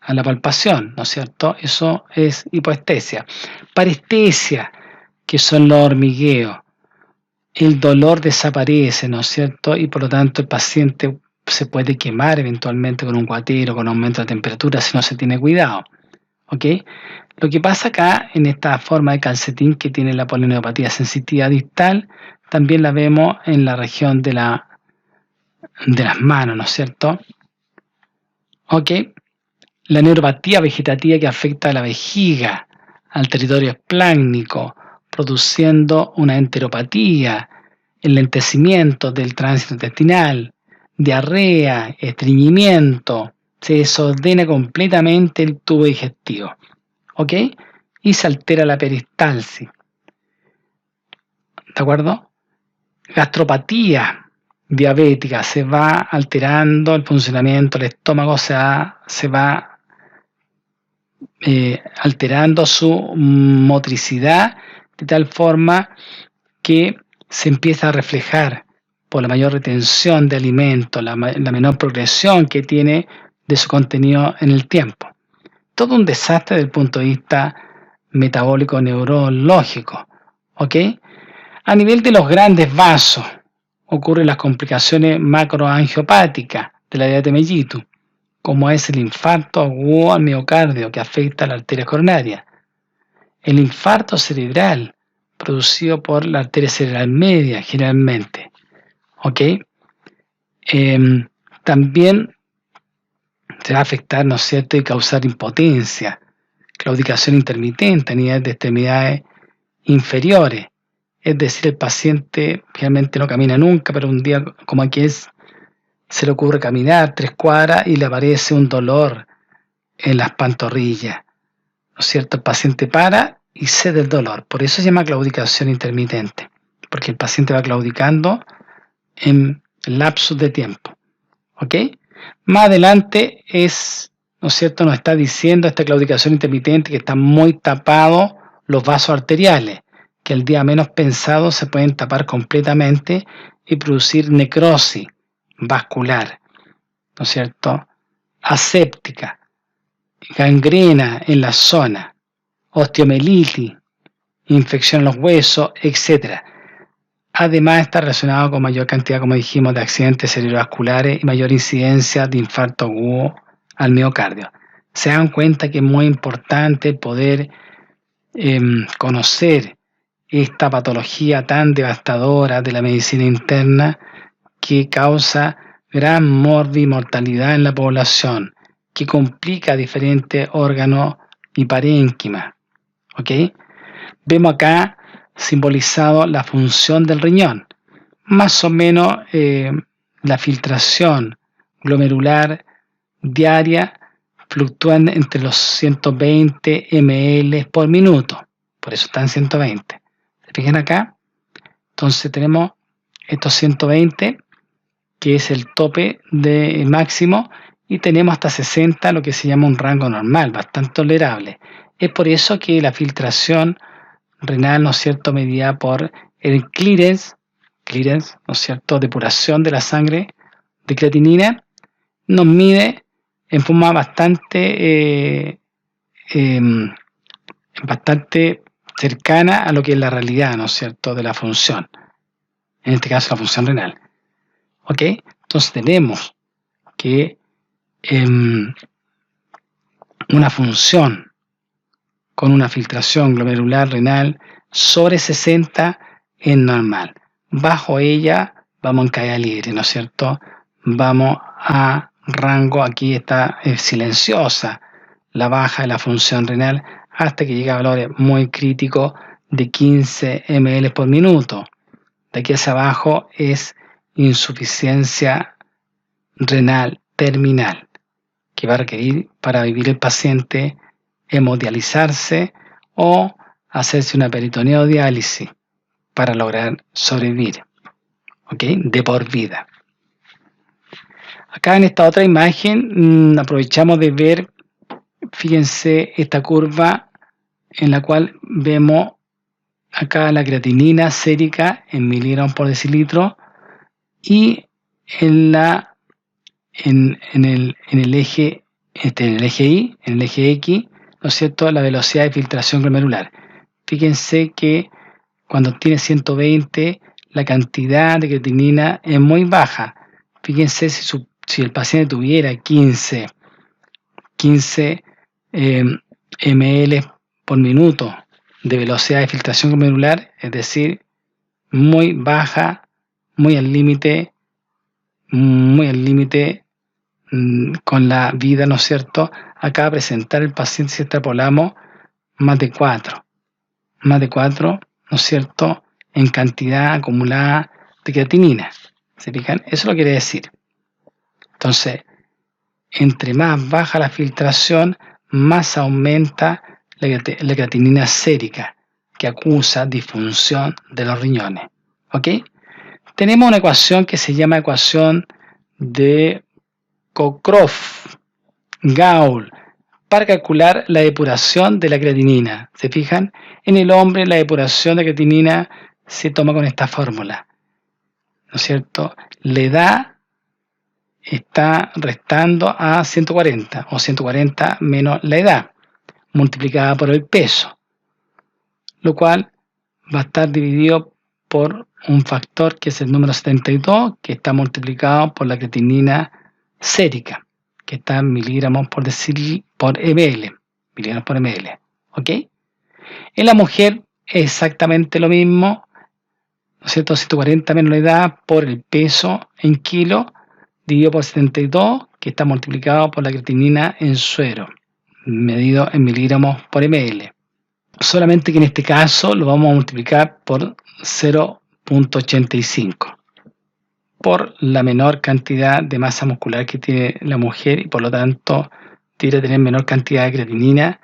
S1: a la palpación, ¿no es cierto? Eso es hipoestesia. Parestesia, que son los hormigueos. El dolor desaparece, ¿no es cierto? Y por lo tanto el paciente se puede quemar eventualmente con un guatero, con aumento de temperatura si no se tiene cuidado, ¿ok? Lo que pasa acá en esta forma de calcetín que tiene la polineopatía sensitiva distal, también la vemos en la región de las manos, ¿no es cierto? ¿Ok? La neuropatía vegetativa que afecta a la vejiga, al territorio espláncnico, produciendo una enteropatía, enlentecimiento del tránsito intestinal, diarrea, estreñimiento, se desordena completamente el tubo digestivo, ¿ok? Y se altera la peristalsis, ¿de acuerdo? Gastropatía diabética, se va alterando el funcionamiento, el estómago se va alterando su motricidad de tal forma que se empieza a reflejar por la mayor retención de alimentos, la menor progresión que tiene de su contenido en el tiempo. Todo un desastre desde el punto de vista metabólico neurológico, ¿ok? A nivel de los grandes vasos ocurren las complicaciones macroangiopáticas de la diabetes mellitus, como es el infarto agudo al miocardio que afecta a la arteria coronaria, el infarto cerebral producido por la arteria cerebral media generalmente, ¿ok? También se va a afectar, ¿no es cierto?, y causar impotencia, claudicación intermitente a nivel de extremidades inferiores, es decir, el paciente realmente no camina nunca, pero un día como aquí se le ocurre caminar 3 cuadras y le aparece un dolor en las pantorrillas, ¿no es cierto? El paciente para y cede el dolor, por eso se llama claudicación intermitente, porque el paciente va claudicando en lapsos de tiempo, ¿ok? Más adelante ¿no es cierto?, nos está diciendo esta claudicación intermitente que están muy tapados los vasos arteriales, que el día menos pensado se pueden tapar completamente y producir necrosis vascular, ¿no es cierto?, aséptica, gangrena en la zona, osteomielitis, infección en los huesos, etc. Además está relacionado con mayor cantidad, como dijimos, de accidentes cerebrovasculares y mayor incidencia de infarto agudo al miocardio. Se dan cuenta que es muy importante poder conocer esta patología tan devastadora de la medicina interna que causa gran mortalidad en la población, que complica diferentes órganos y parénquimas, ¿ok? Vemos acá simbolizado la función del riñón, más o menos la filtración glomerular diaria fluctúan entre los 120 ml por minuto, por eso están 120. ¿Se fijan acá? Entonces tenemos estos 120, que es el tope de máximo, y tenemos hasta 60, lo que se llama un rango normal, bastante tolerable. Es por eso que la filtración renal, ¿no es cierto?, medida por el clearance, ¿no es cierto?, depuración de la sangre de creatinina, nos mide en forma bastante cercana a lo que es la realidad, ¿no es cierto?, de la función, en este caso la función renal, ¿ok? Entonces tenemos que una función con una filtración glomerular renal sobre 60 es normal. Bajo ella vamos en caída libre, ¿no es cierto? Vamos a rango, aquí está silenciosa la baja de la función renal hasta que llega a valores muy críticos de 15 ml por minuto. De aquí hacia abajo es insuficiencia renal terminal, que va a requerir para vivir el paciente hemodializarse o hacerse una peritoneodiálisis para lograr sobrevivir, ¿ok?, de por vida. Acá en esta otra imagen aprovechamos de ver fíjense esta curva en la cual vemos acá la creatinina sérica en miligramos por decilitro y en el eje Y, en el eje X, ¿no es cierto?, la velocidad de filtración glomerular. Fíjense que cuando tiene 120, la cantidad de creatinina es muy baja. Fíjense si el paciente tuviera 15 ml por minuto de velocidad de filtración glomerular, es decir, muy baja, muy al límite con la vida, ¿no es cierto? Acá va a presentar el paciente, si extrapolamos, más de 4, ¿no es cierto?, en cantidad acumulada de creatinina. ¿Se fijan? Eso lo quiere decir. Entonces, entre más baja la filtración, más aumenta la creatinina sérica, que acusa disfunción de los riñones. ¿Ok? Tenemos una ecuación que se llama ecuación de Cockcroft-Gaul para calcular la depuración de la creatinina. ¿Se fijan? En el hombre la depuración de creatinina se toma con esta fórmula, ¿no es cierto? La edad está restando a 140 o 140 menos la edad multiplicada por el peso, lo cual va a estar dividido por un factor que es el número 72, que está multiplicado por la creatinina sérica, que está en miligramos por ml, miligramos por ml. ¿Ok? En la mujer es exactamente lo mismo, ¿no es cierto? 140 menos la edad por el peso en kilo, dividido por 72, que está multiplicado por la creatinina en suero, medido en miligramos por ml. Solamente que en este caso lo vamos a multiplicar por 0.85, por la menor cantidad de masa muscular que tiene la mujer y por lo tanto debería tener menor cantidad de creatinina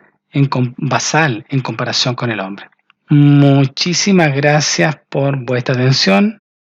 S1: basal en comparación con el hombre. Muchísimas gracias por vuestra atención.